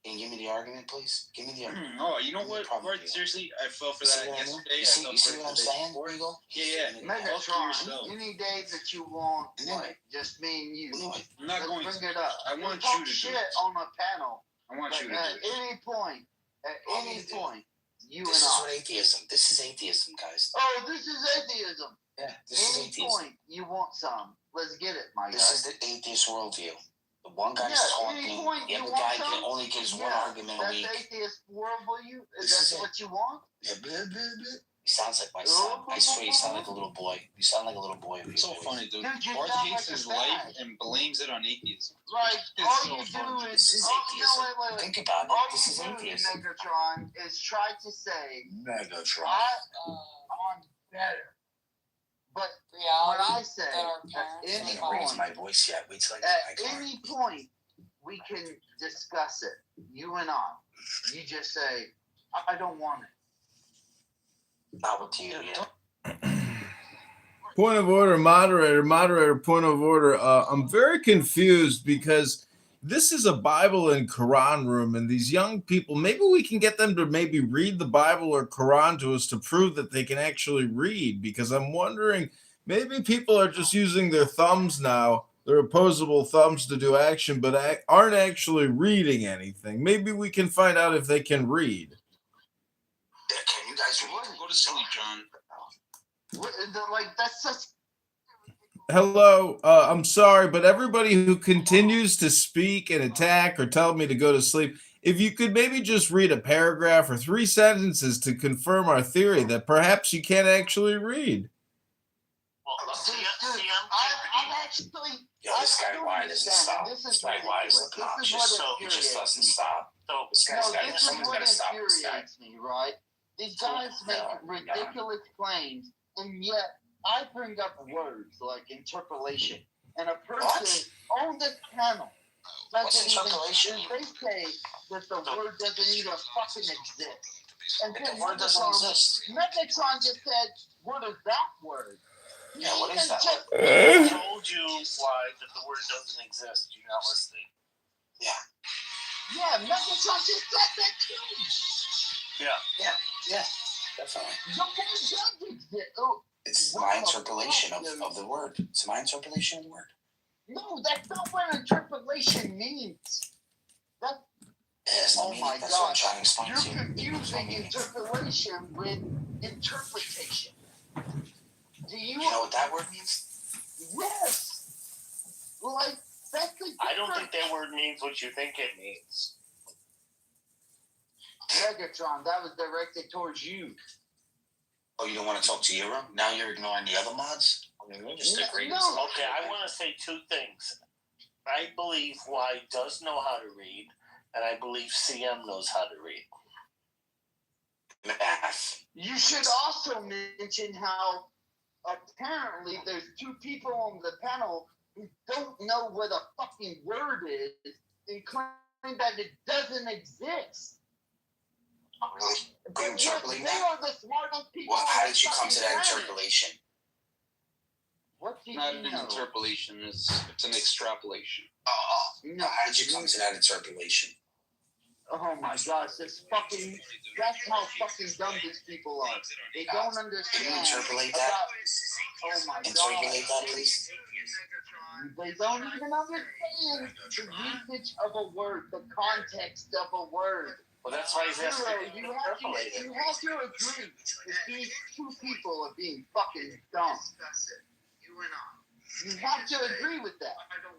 Can you give me the argument, please? Give me the argument. Oh, you know what, Mark? Seriously, I fell for that yesterday. You see what I'm saying, Regal? Yeah. Megatron, any day that you want, just me and you. I'm not going bring to. it up. I want talk you to shit do it. on a panel. I want you to do At it. any point, you This and is I. what atheism. This is atheism, guys. Oh, this is atheism. Yeah, this is Any atheism. point you want some, let's get it, my guy. This is the atheist worldview. The one guy's talking, the other guy only gives one argument a week. That's atheist worldview? Is This that is what you want? Yeah, blah, blah, blah. He sounds like my son. I swear you sound like a little boy. You sound like a little boy. It's so funny, dude. Dude, you Mark sound hates like his a life fag. and blames it on atheism. Like, It's all so you funny. do This is, is atheism. wait. Think about All it. This is you do, atheism. Megatron, is try to say, Megatron. I'm better. But what I say, at any Raise my point, voice yet. Wait till I at get my car. any point, we can discuss it. You and I. You just say, I don't want it. Not with you, yeah. Point of order, moderator, point of order. I'm very confused because this is a Bible and Quran room, and these young people, maybe we can get them to maybe read the Bible or Quran to us to prove that they can actually read, because I'm wondering, maybe people are just using their thumbs now, their opposable thumbs to do action, but aren't actually reading anything. Maybe we can find out if they can read. Can you guys read? Go to sleep, John. Like, that's such. Hello. I'm sorry, but everybody who continues to speak and attack or tell me to go to sleep, if you could maybe just read a paragraph or 3 sentences to confirm our theory that perhaps you can't actually read. Well, I'm actually. Yo, this guy why doesn't stop? This guy why is obnoxious. So He just doesn't stop. So This guy's got someone's got to stop this guy. Infuriates me, right? These guys make ridiculous claims, and yet I bring up words like interpolation, and a person on this panel What's interpolation? They say that the word doesn't even fucking exist. And the word doesn't exist. Megatron just said, "What is that word?" Yeah, what is that? I told you why that the word doesn't exist. You're not listening. Yeah, Megatron just said that too. Yeah, definitely. The word does exist. Oh, It's my interpolation of the word. It's my interpolation of the word. no, that's not what interpolation means. That, Yes, oh my that's what I'm God, trying to explain you're to you. confusing interpolation with interpretation. Do you know what that word means? Yes. Like, that's the I don't think that word means what you think it means. Megatron, that was directed towards you. Oh, you don't want to talk to Euro? Now you're ignoring the other mods? I mean, we're just agreeing. No. Okay, I want to say two things. I believe Y does know how to read, and I believe CM knows how to read. Math. You should also mention how apparently there's two people on the panel who don't know what a fucking word is and claim that it doesn't exist. Really? Are you interpolating They that? are the smartest people. Well, how did you come to that interpolation? What do Not you an know? interpolation, it's an extrapolation. No. How did you come to that interpolation? Oh my gosh, that's how fucking dumb these people are. They don't understand. Can you interpolate that? Oh my god. Interpolate that, please. They don't even understand the usage of a word, the context of a word. Well, that's why he's asking You have to agree that these two people are being fucking dumb. You have to agree with that.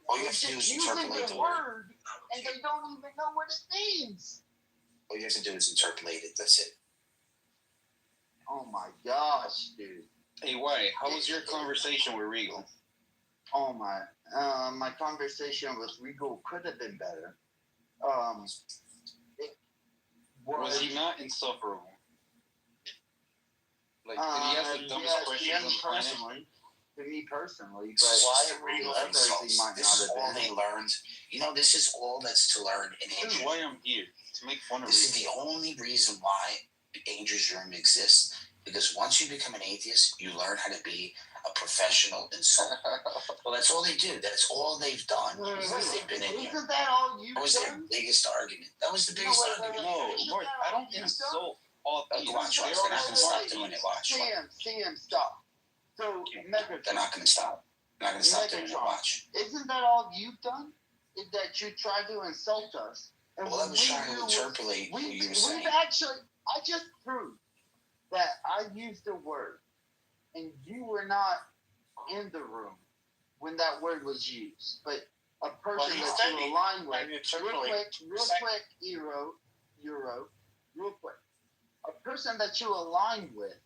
All you have to do is interpolate the word. And they don't even know what it means. All you have to do is interpolate it. That's it. Oh my gosh, dude. Hey, why? How was your conversation with Regal? Oh my conversation with Regal could have been better. Was he not insufferable? Like, did he ask the dumbest questions on the planet? Personally. To me personally, but Why Regal This is all they learned. You know, this is all that's to learn in This is Andrew. why I'm here, to make fun of This is Regal. the only reason why Andrew's Room exists. Because once you become an atheist, you learn how to be a professional insulter. Well, that's all they do. That's all they've done. They've been in here. Isn't that all you've That was their done? biggest argument. That was the biggest argument. No, Lord, I don't insult all these. Watch, they're not going to stop doing it. Watch. Sam, stop. So, Megatron. They're not going to stop. They're not going to stop doing it. Watch. Isn't that all you've done? Is that you try to insult us? And Well, I was trying to interpolate what you were saying. I just proved that I used a word, and you were not in the room when that word was used. But a person that you align with, real quick, Euro, real quick. A person that you aligned with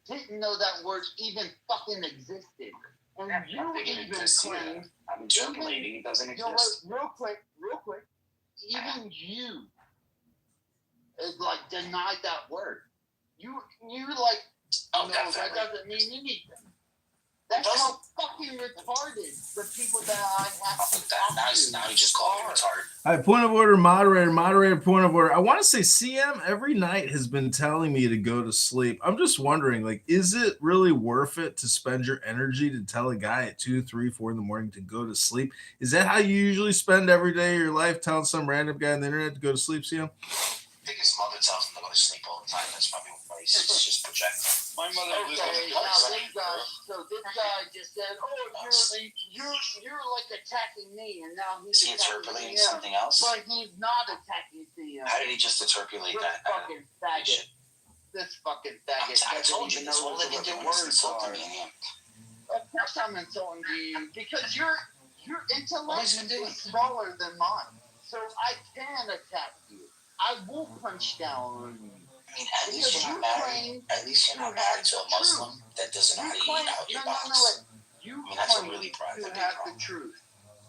didn't know that word even fucking existed. And you even claimed... I'm interpolating. It doesn't exist. Real quick. Even you denied that word. You like, no, that doesn't mean anything. That's how fucking retarded the people that I have to talk to. Now you just call me retarded. All right, point of order, moderator, point of order. I want to say CM every night has been telling me to go to sleep. I'm just wondering, like, is it really worth it to spend your energy to tell a guy at 2, 3, 4 in the morning to go to sleep? Is that how you usually spend every day of your life, telling some random guy on the internet to go to sleep, CM? I think his mother tells him to go to sleep all the time. That's probably why he's just projecting. My mother Okay, so this guy just said, "Oh, you're like attacking me," and now Is he interpolating something else? But he's not attacking CM. How did he just interpolate that? Fucking faggot. This fucking faggot. I told you, that's all they can do is insult me and him. Of course I'm insulting you because your intellect is smaller than mine. So I can attack you. I will punch down on you. I mean, at least you're not married. At least you're not married to a Muslim that doesn't know how to eat out your box. You I mean, that's a claim really to private have problem. the truth.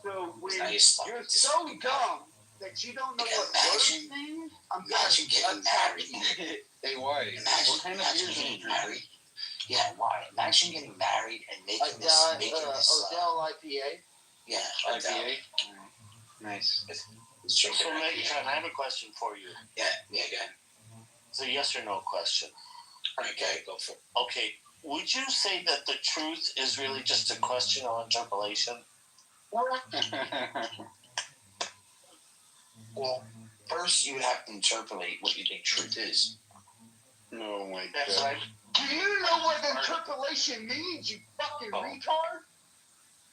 So when Now you're so dumb that you don't know what words mean, I'm imagine getting married. Hey, why? What kind of beers are you drinking? Yeah, why? Imagine getting married and making this. Odell IPA. Yeah, IPA. Nice. So, Megatron, I have a question for you. Yeah, again. It's a yes or no question. Okay, go for it. Okay, would you say that the truth is really just a question of interpolation? Well, first you would have to interpolate what you think truth is. Oh my God. That's right. Do you know what interpolation means, you fucking retard?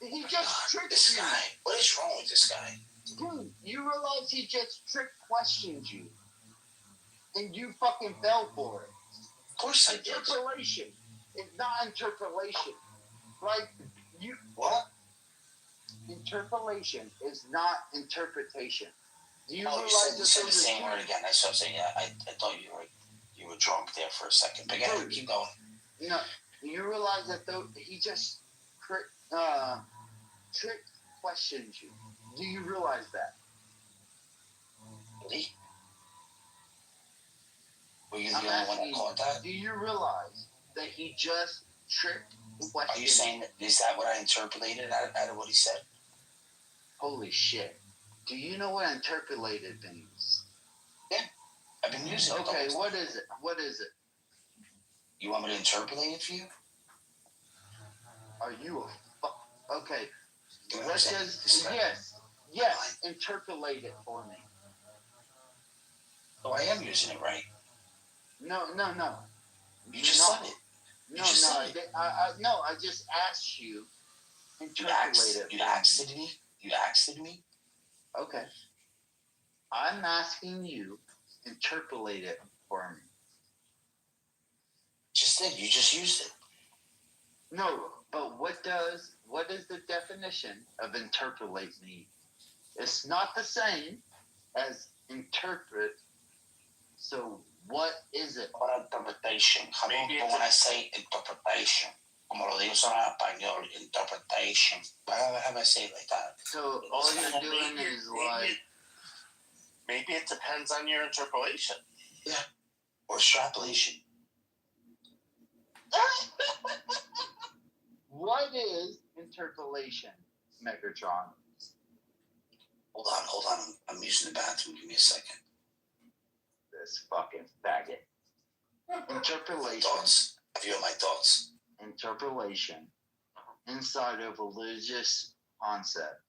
He just tricked this you. guy. What is wrong with this guy? Dude, you realize he just trick questioned you. And you fucking fell for it. Of course I did. Interpolation. It's not interpolation. Like, you... What? Interpolation is not interpretation. Do you realize you said the same word again. That's what I'm saying. Yeah, I thought you were drunk there for a second. But yeah, keep going. No, you realize that though he just trick questioned you. Do you realize that? Really? Were you the only one that caught that? Do you realize that he just tricked questioned? Are you saying is that what I interpolated out of what he said? Holy shit! Do you know what interpolated means? Yeah, I've been using it. Okay, what is it? What is it? You want me to interpolate it for you? Are you a fuck? Okay, let's just yes, interpolate it for me. Oh, I am using it right. No. You just said it. I just asked you. Interpolate it. You asked me. You asked me. Okay. I'm asking you. Interpolate it for me. Just did. You just used it. No, but what is the definition of interpolate mean? It's not the same as interpret. So what is it? What interpretation? Maybe when I say interpretation, como lo digo en español, interpretation. Why have I say it like that? So all you're doing is like. Maybe it depends on your interpolation. Yeah. Or extrapolation. What is interpolation, Megatron? Hold on. I'm using the bathroom. Give me a second. This fucking faggot. Interpolation. Thoughts. Have you my thoughts? Interpolation inside of a religious concept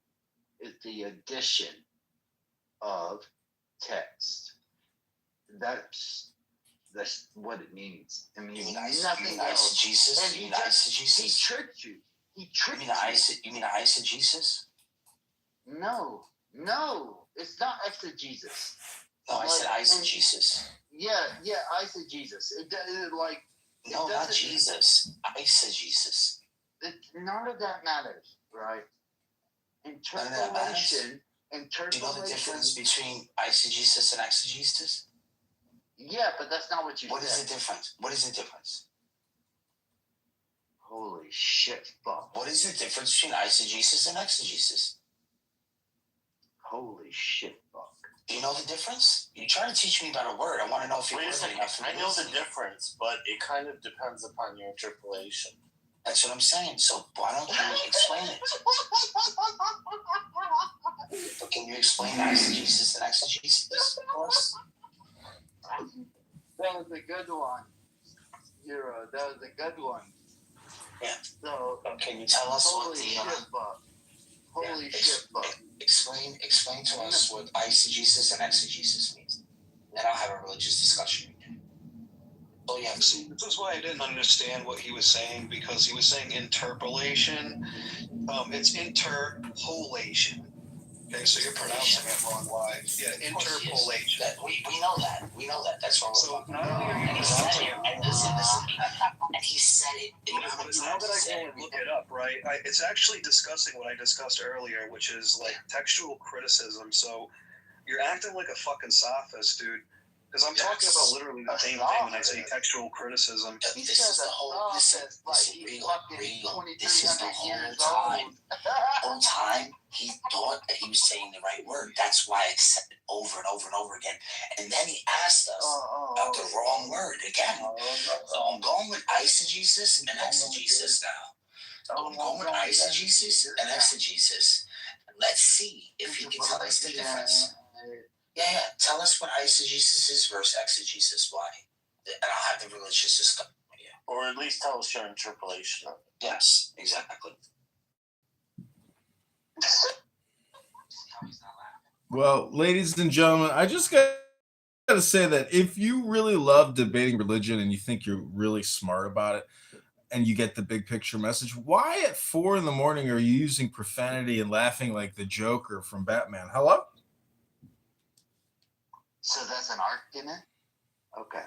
is the addition of text. That's what it means. I mean, nothing else. Eisegesis? You mean eisegesis? He tricked you. You mean eisegesis? No, it's not exegesis. No, I said eisegesis. Yeah, eisegesis. It like. No, not Jesus. Eisegesis. None of that matters, right? Interpolation. Do you know the difference between eisegesis and exegesis? Yeah, but that's not what you said. What is the difference? What is the difference? Holy shit, fuck. What is the difference between eisegesis and exegesis? Holy shit, fuck. Do you know the difference? You're trying to teach me about a word. I want to know if you're learning enough. I know the difference, but it kind of depends upon your interpolation. That's what I'm saying. So why don't you explain it? But can you explain eisegesis and exegesis, of course? That was a good one. That was a good one. Yeah. So, can you tell us what the... Holy shit, fuck. Explain to us what eisegesis and exegesis means. Then I'll have a religious discussion again. Oh, yeah. See, this is why I didn't understand what he was saying, because he was saying interpolation. It's interpolation. Okay, so you're pronouncing it wrong live. Yeah, interpolation. We know that. We know that. That's wrong. So not only are you And he said pronouncing it. it And listen. And he said it. You know how many now times that he I said go it? and look it up, right, it's actually discussing what I discussed earlier, which is like textual criticism. So you're acting like a fucking sophist, dude. Because I'm talking about literally the same thing when I say textual criticism. This is the whole. Listen, Regal. This is the whole time he thought that he was saying the right word. That's why I said it over and over and over again. And then he asked us about the wrong word again. So I'm going with eisegesis and exegesis now. I'm going with eisegesis and exegesis. Let's see if he can tell us the difference. Yeah. Tell us what eisegesis is versus exegesis. Why? And I'll have the religious discussion with you. Or at least tell us your interpolation of it. Yes, exactly. Well, ladies and gentlemen, I just got to say that if you really love debating religion and you think you're really smart about it and you get the big picture message, why at 4 a.m. are you using profanity and laughing like the Joker from Batman? Hello? So that's an argument? Okay.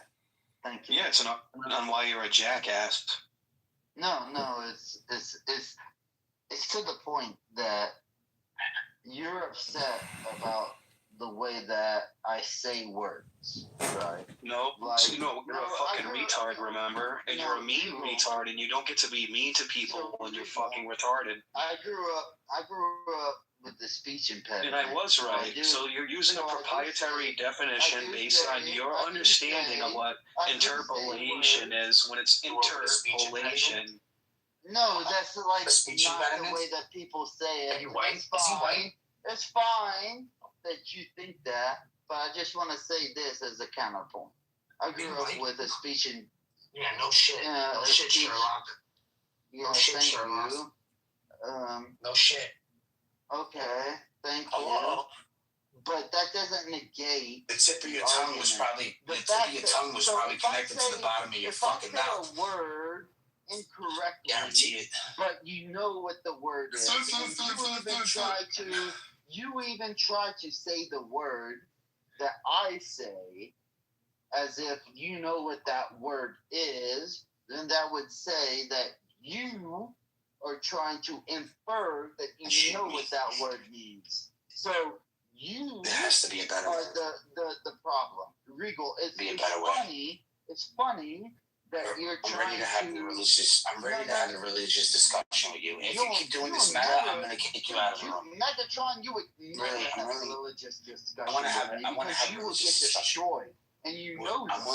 Thank you. Yeah, it's on why you're a jackass. No, it's to the point that you're upset about the way that I say words, right? No, Like, you're a fucking retard, remember? And you're a mean retard, and you don't get to be mean to people when you're fucking retarded. I grew up with the speech impediment. And I was right. So you're using a proprietary definition based on your understanding of what interpolation is when it's interpolation. No, that's like not the way that people say it. Are you white? It's fine. It's fine that you think that, but I just want to say this as a counterpoint. I grew up with a speech and no shit. No shit, Sherlock. Yeah, no shit, Sherlock. You. No shit. Okay, thank you. But that doesn't negate. The tip of your tongue was probably connected to the bottom of your fucking mouth. A word incorrectly. Guarantee it. But you know what the word is. You even try to say the word that I say as if you know what that word is, then that would say that you are trying to infer that you know what that word means. So there has to be a better are way. the problem. Regal, it's funny that you're trying to have the religious. I'm ready to have a religious discussion with you. If you keep doing this matter, I'm going to kick you out of the room. Megatron, you would never have a religious discussion. I want to have a religious discussion. And I'm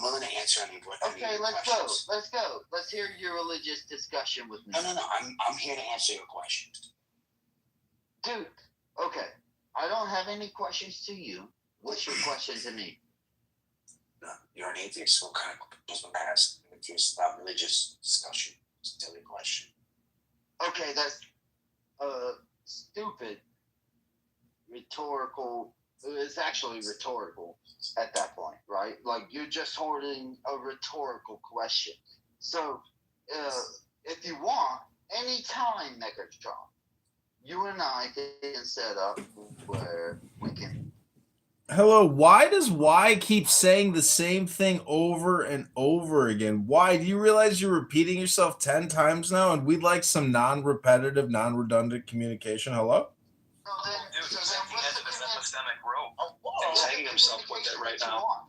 willing to answer any questions. Okay, let's go. Let's hear your religious discussion with me. No. I'm here to answer your questions. Dude, okay. I don't have any questions to you. What's your question to me? No, you're an atheist. What kind of questions would I ask? It's about religious discussion. It's a silly question. Okay, that's stupid. Rhetorical. It's actually rhetorical at that point, right? Like you're just holding a rhetorical question. So, if you want, anytime, Megatron, you and I can set up where we can. Hello, why does Y keep saying the same thing over and over again? Why? Do you realize you're repeating yourself 10 times now? And we'd like some non-repetitive, non-redundant communication. Hello? Dude, he's at the end of his epistemic rope. And he's hanging himself with it right now.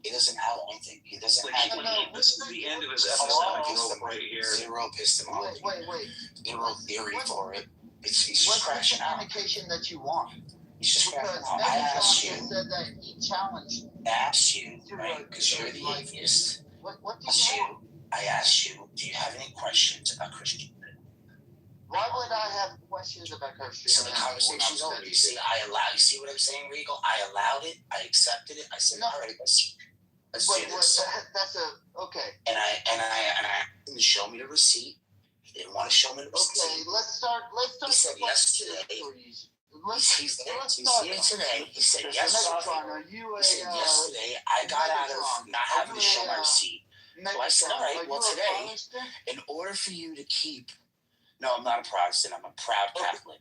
He doesn't have anything. He doesn't have this is the end of his epistemic rope right here. Zero epistemology. Wait. Zero theory for it. He's just crashing out. What's the communication that you want? He's just crashing out. I asked you. Right? Because you're the atheist. What did you want? I asked you, do you have any questions about Christianity? Why would I have questions about Christianity? So the conversation's over. You see what I'm saying, Regal? I allowed it. I accepted it. I said, all right, let's do this. That's okay. And I asked him to show me the receipt. He didn't want to show me the receipt. Okay, let's start. He said yes today. He's here today. He said yes. He said yesterday. I got out of not having to show my receipt. So I said, all right, well today, in order for you to keep. No, I'm not a Protestant. I'm a proud Catholic.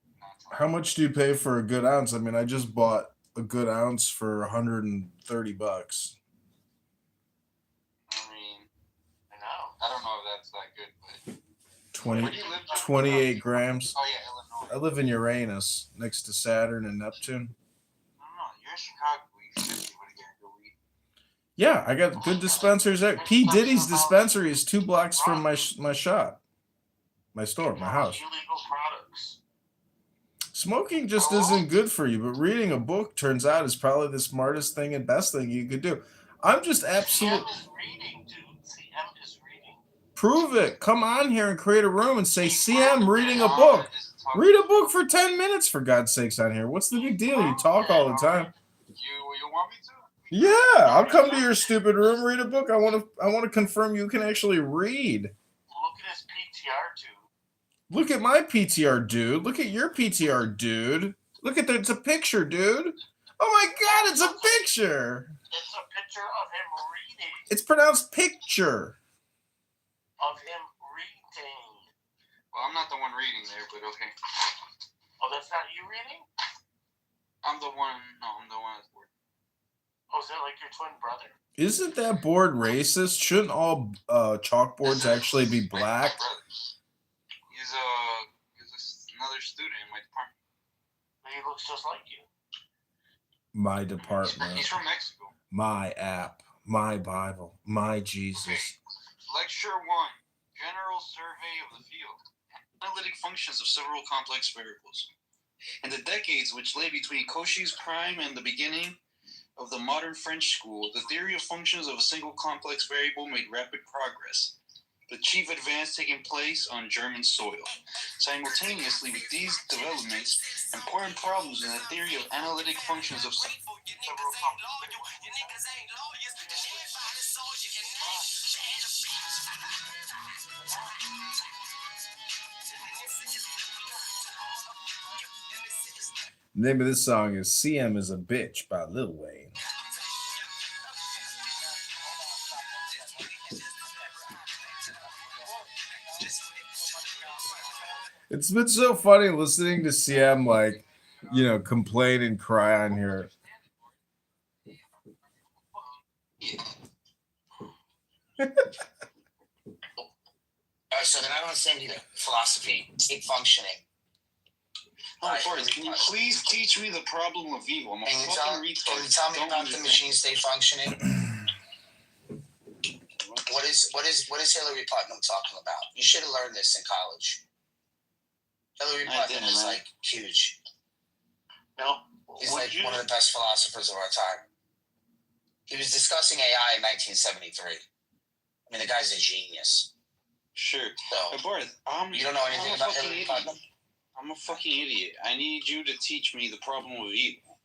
How much do you pay for a good ounce? I mean, I just bought a good ounce for $130. I mean, I don't know if that's that good, but 20, where do you live? 28 grams. Oh yeah, Illinois. I live in Uranus, next to Saturn and Neptune. I don't know. You're in Chicago. You should be able to get a good weed. Yeah, I got good dispensaries there. P. Diddy's dispensary is 2 blocks from my shop, my store, my house. Illegal products. Smoking just isn't good for you, but reading a book turns out is probably the smartest thing and best thing you could do. I'm just absolutely. CM is reading, dude. CM is reading. Prove it. Come on here and create a room and say, CM reading a book. Read a book for 10 minutes, for God's sakes, on here. What's the big deal? You talk all the time. You want me to? Yeah, I'll come to your stupid room, read a book. I want to confirm you can actually read. Look at his PTR, dude. Look at my PTR, dude. Look at your PTR, dude. Look at that. It's a picture, dude. Oh my God, it's a picture. It's a picture of him reading. It's pronounced picture. Of him reading. Well, I'm not the one reading there, but okay. Oh, that's not you reading? I'm the one that's bored. Oh, is that like your twin brother? Isn't that board racist? Shouldn't all chalkboards actually be black? He's another student in my department. He looks just like you. My department. He's from Mexico. My app. My Bible. My Jesus. Okay. Lecture 1. General survey of the field. Analytic functions of several complex variables. In the decades which lay between Cauchy's prime and the beginning of the modern French school, the theory of functions of a single complex variable made rapid progress, the chief advance taking place on German soil. Simultaneously with these developments, important problems in the theory of analytic functions of several The name of this song is CM is a Bitch by Lil Wayne. It's been so funny listening to CM, like, you know, complain and cry on here. So then I don't understand either. Philosophy, state functioning. Can you please teach me the problem of evil? I'm a fucking retard. Can you tell me about the machine state functioning? What is Hillary Putnam talking about? You should have learned this in college. Hillary Putnam is like huge. No, he's like one of the best philosophers of our time. He was discussing AI in 1973. I mean, the guy's a genius. Sure. So, Barth, you don't know anything about Hillary Putnam? I'm a fucking idiot. I need you to teach me the problem of evil.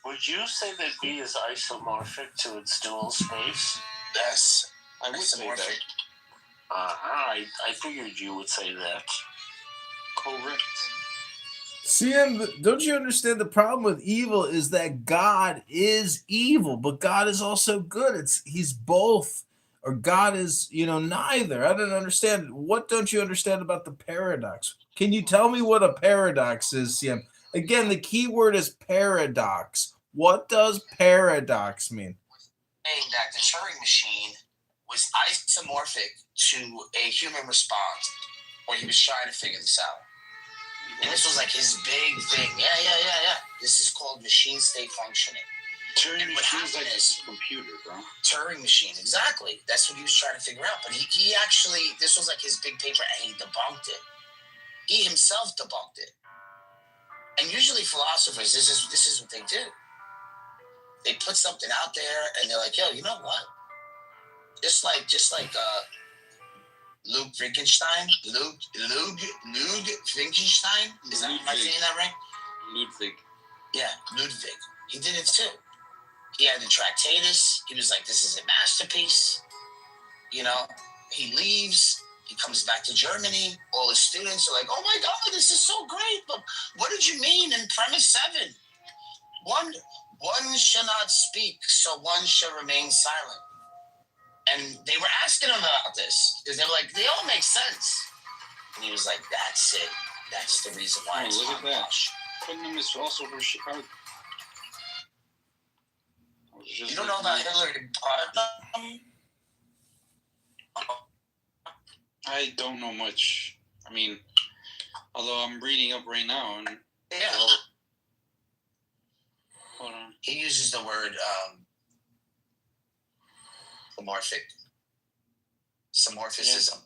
Would you say that B is isomorphic to its dual space? Yes. I would say that. I figured you would say that. Correct. CM, don't you understand the problem with evil is that God is evil, but God is also good. He's both, or God is, neither. I don't understand. What don't you understand about the paradox? Can you tell me what a paradox is, CM? Again, the key word is paradox. What does paradox mean? Saying that the Turing machine was isomorphic to a human response, where he was trying to figure this out. And this was like his big thing. Yeah. This is called machine state functioning. Turing machine is like a computer, bro. Turing machine, exactly. That's what he was trying to figure out. But he actually, this was like his big paper, and he debunked it. He himself debunked it. And usually philosophers, this is what they do. They put something out there, and they're like, yo, you know what? Just like Ludwig Wittgenstein. Ludwig Wittgenstein? Am I saying that right? Ludwig. Yeah, Ludwig. He did it too. He had the Tractatus. He was like, this is a masterpiece. He leaves. He comes back to Germany. All his students are like, oh my God, this is so great. But what did you mean in premise 7? One shall not speak, so one shall remain silent. And they were asking him about this because they were like, they all make sense. And he was like, that's it. That's the reason why it's hogwash. Putnam is also for Chicago. You don't know about Hillary Putnam? I don't know much. I mean, although I'm reading up right now. And, yeah. Hold on. He uses the word Somorphicism. Yeah.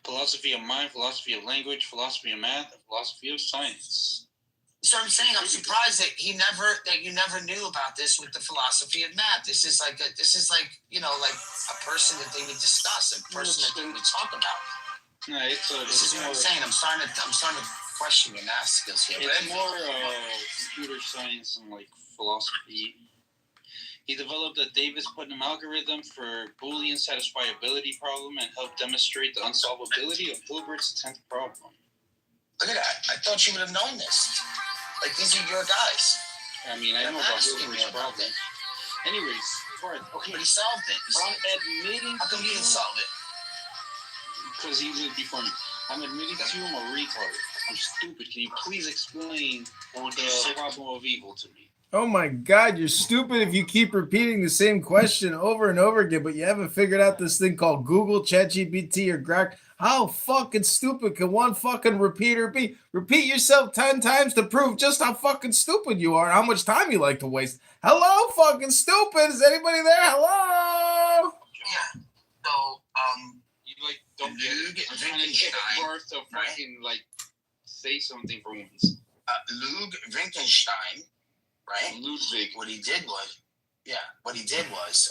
Philosophy of mind, philosophy of language, philosophy of math, and philosophy of science. So I'm saying I'm surprised that you never knew about this with the philosophy of math. This is like you know, like a person that they would discuss, a person that they would talk about. No, this is what I'm saying. I'm starting to question your math skills here. It's more computer science and like philosophy. He developed a Davis-Putnam algorithm for Boolean satisfiability problem and helped demonstrate the unsolvability of Hilbert's 10th problem. Look at that. I thought you would have known this. Like, these are your guys. I mean, I know about Hilbert's problem. Anyways, okay, but he solved it. I'm admitting. How come he didn't solve it? Because he lived before me. I'm admitting to him a retard. I'm stupid. Can you please explain the problem of evil to me? Oh my God, you're stupid if you keep repeating the same question over and over again, but you haven't figured out this thing called Google, ChatGPT, or Grok. How fucking stupid can one fucking repeater be? Repeat yourself 10 times to prove just how fucking stupid you are, how much time you like to waste. Hello, fucking stupid. Is anybody there? Hello? Yeah. So, you like don't get trying to get Barth to fucking like say something for once. Ludwig Wittgenstein, right? Ludwig. What he did was,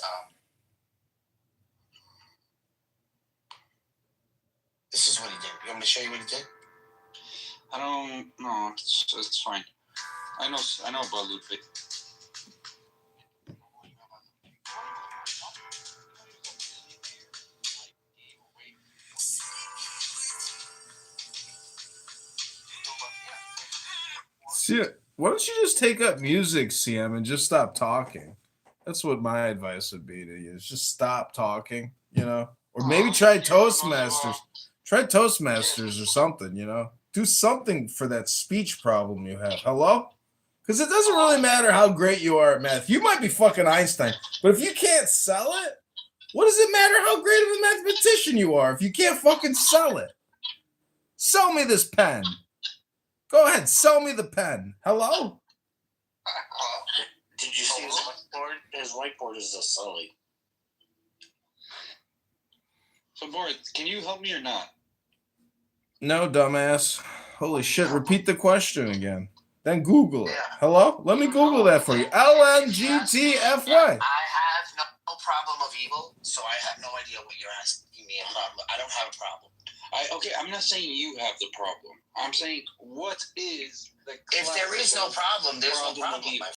this is what he did. You want me to show you what he did? I don't know. It's fine. I know about Ludwig. See, why don't you just take up music, CM, and just stop talking? That's what my advice would be to you. Is just stop talking, you know? Or maybe try Toastmasters. Try Toastmasters or something, you know? Do something for that speech problem you have. Hello? Because it doesn't really matter how great you are at math. You might be fucking Einstein, but if you can't sell it, what does it matter how great of a mathematician you are if you can't fucking sell it? Sell me this pen. Go ahead, sell me the pen. Hello? Did you see his whiteboard? His whiteboard is a Sully. So, Boris, can you help me or not? No, dumbass. Holy shit, repeat the question again. Then Google it. Hello? Let me Google that for you. LMGTFY. I have no problem of evil, so I have no idea what you're asking me a problem. I don't have a problem. Okay, I'm not saying you have the problem. I'm saying what is the if there is no problem, there's no problem, my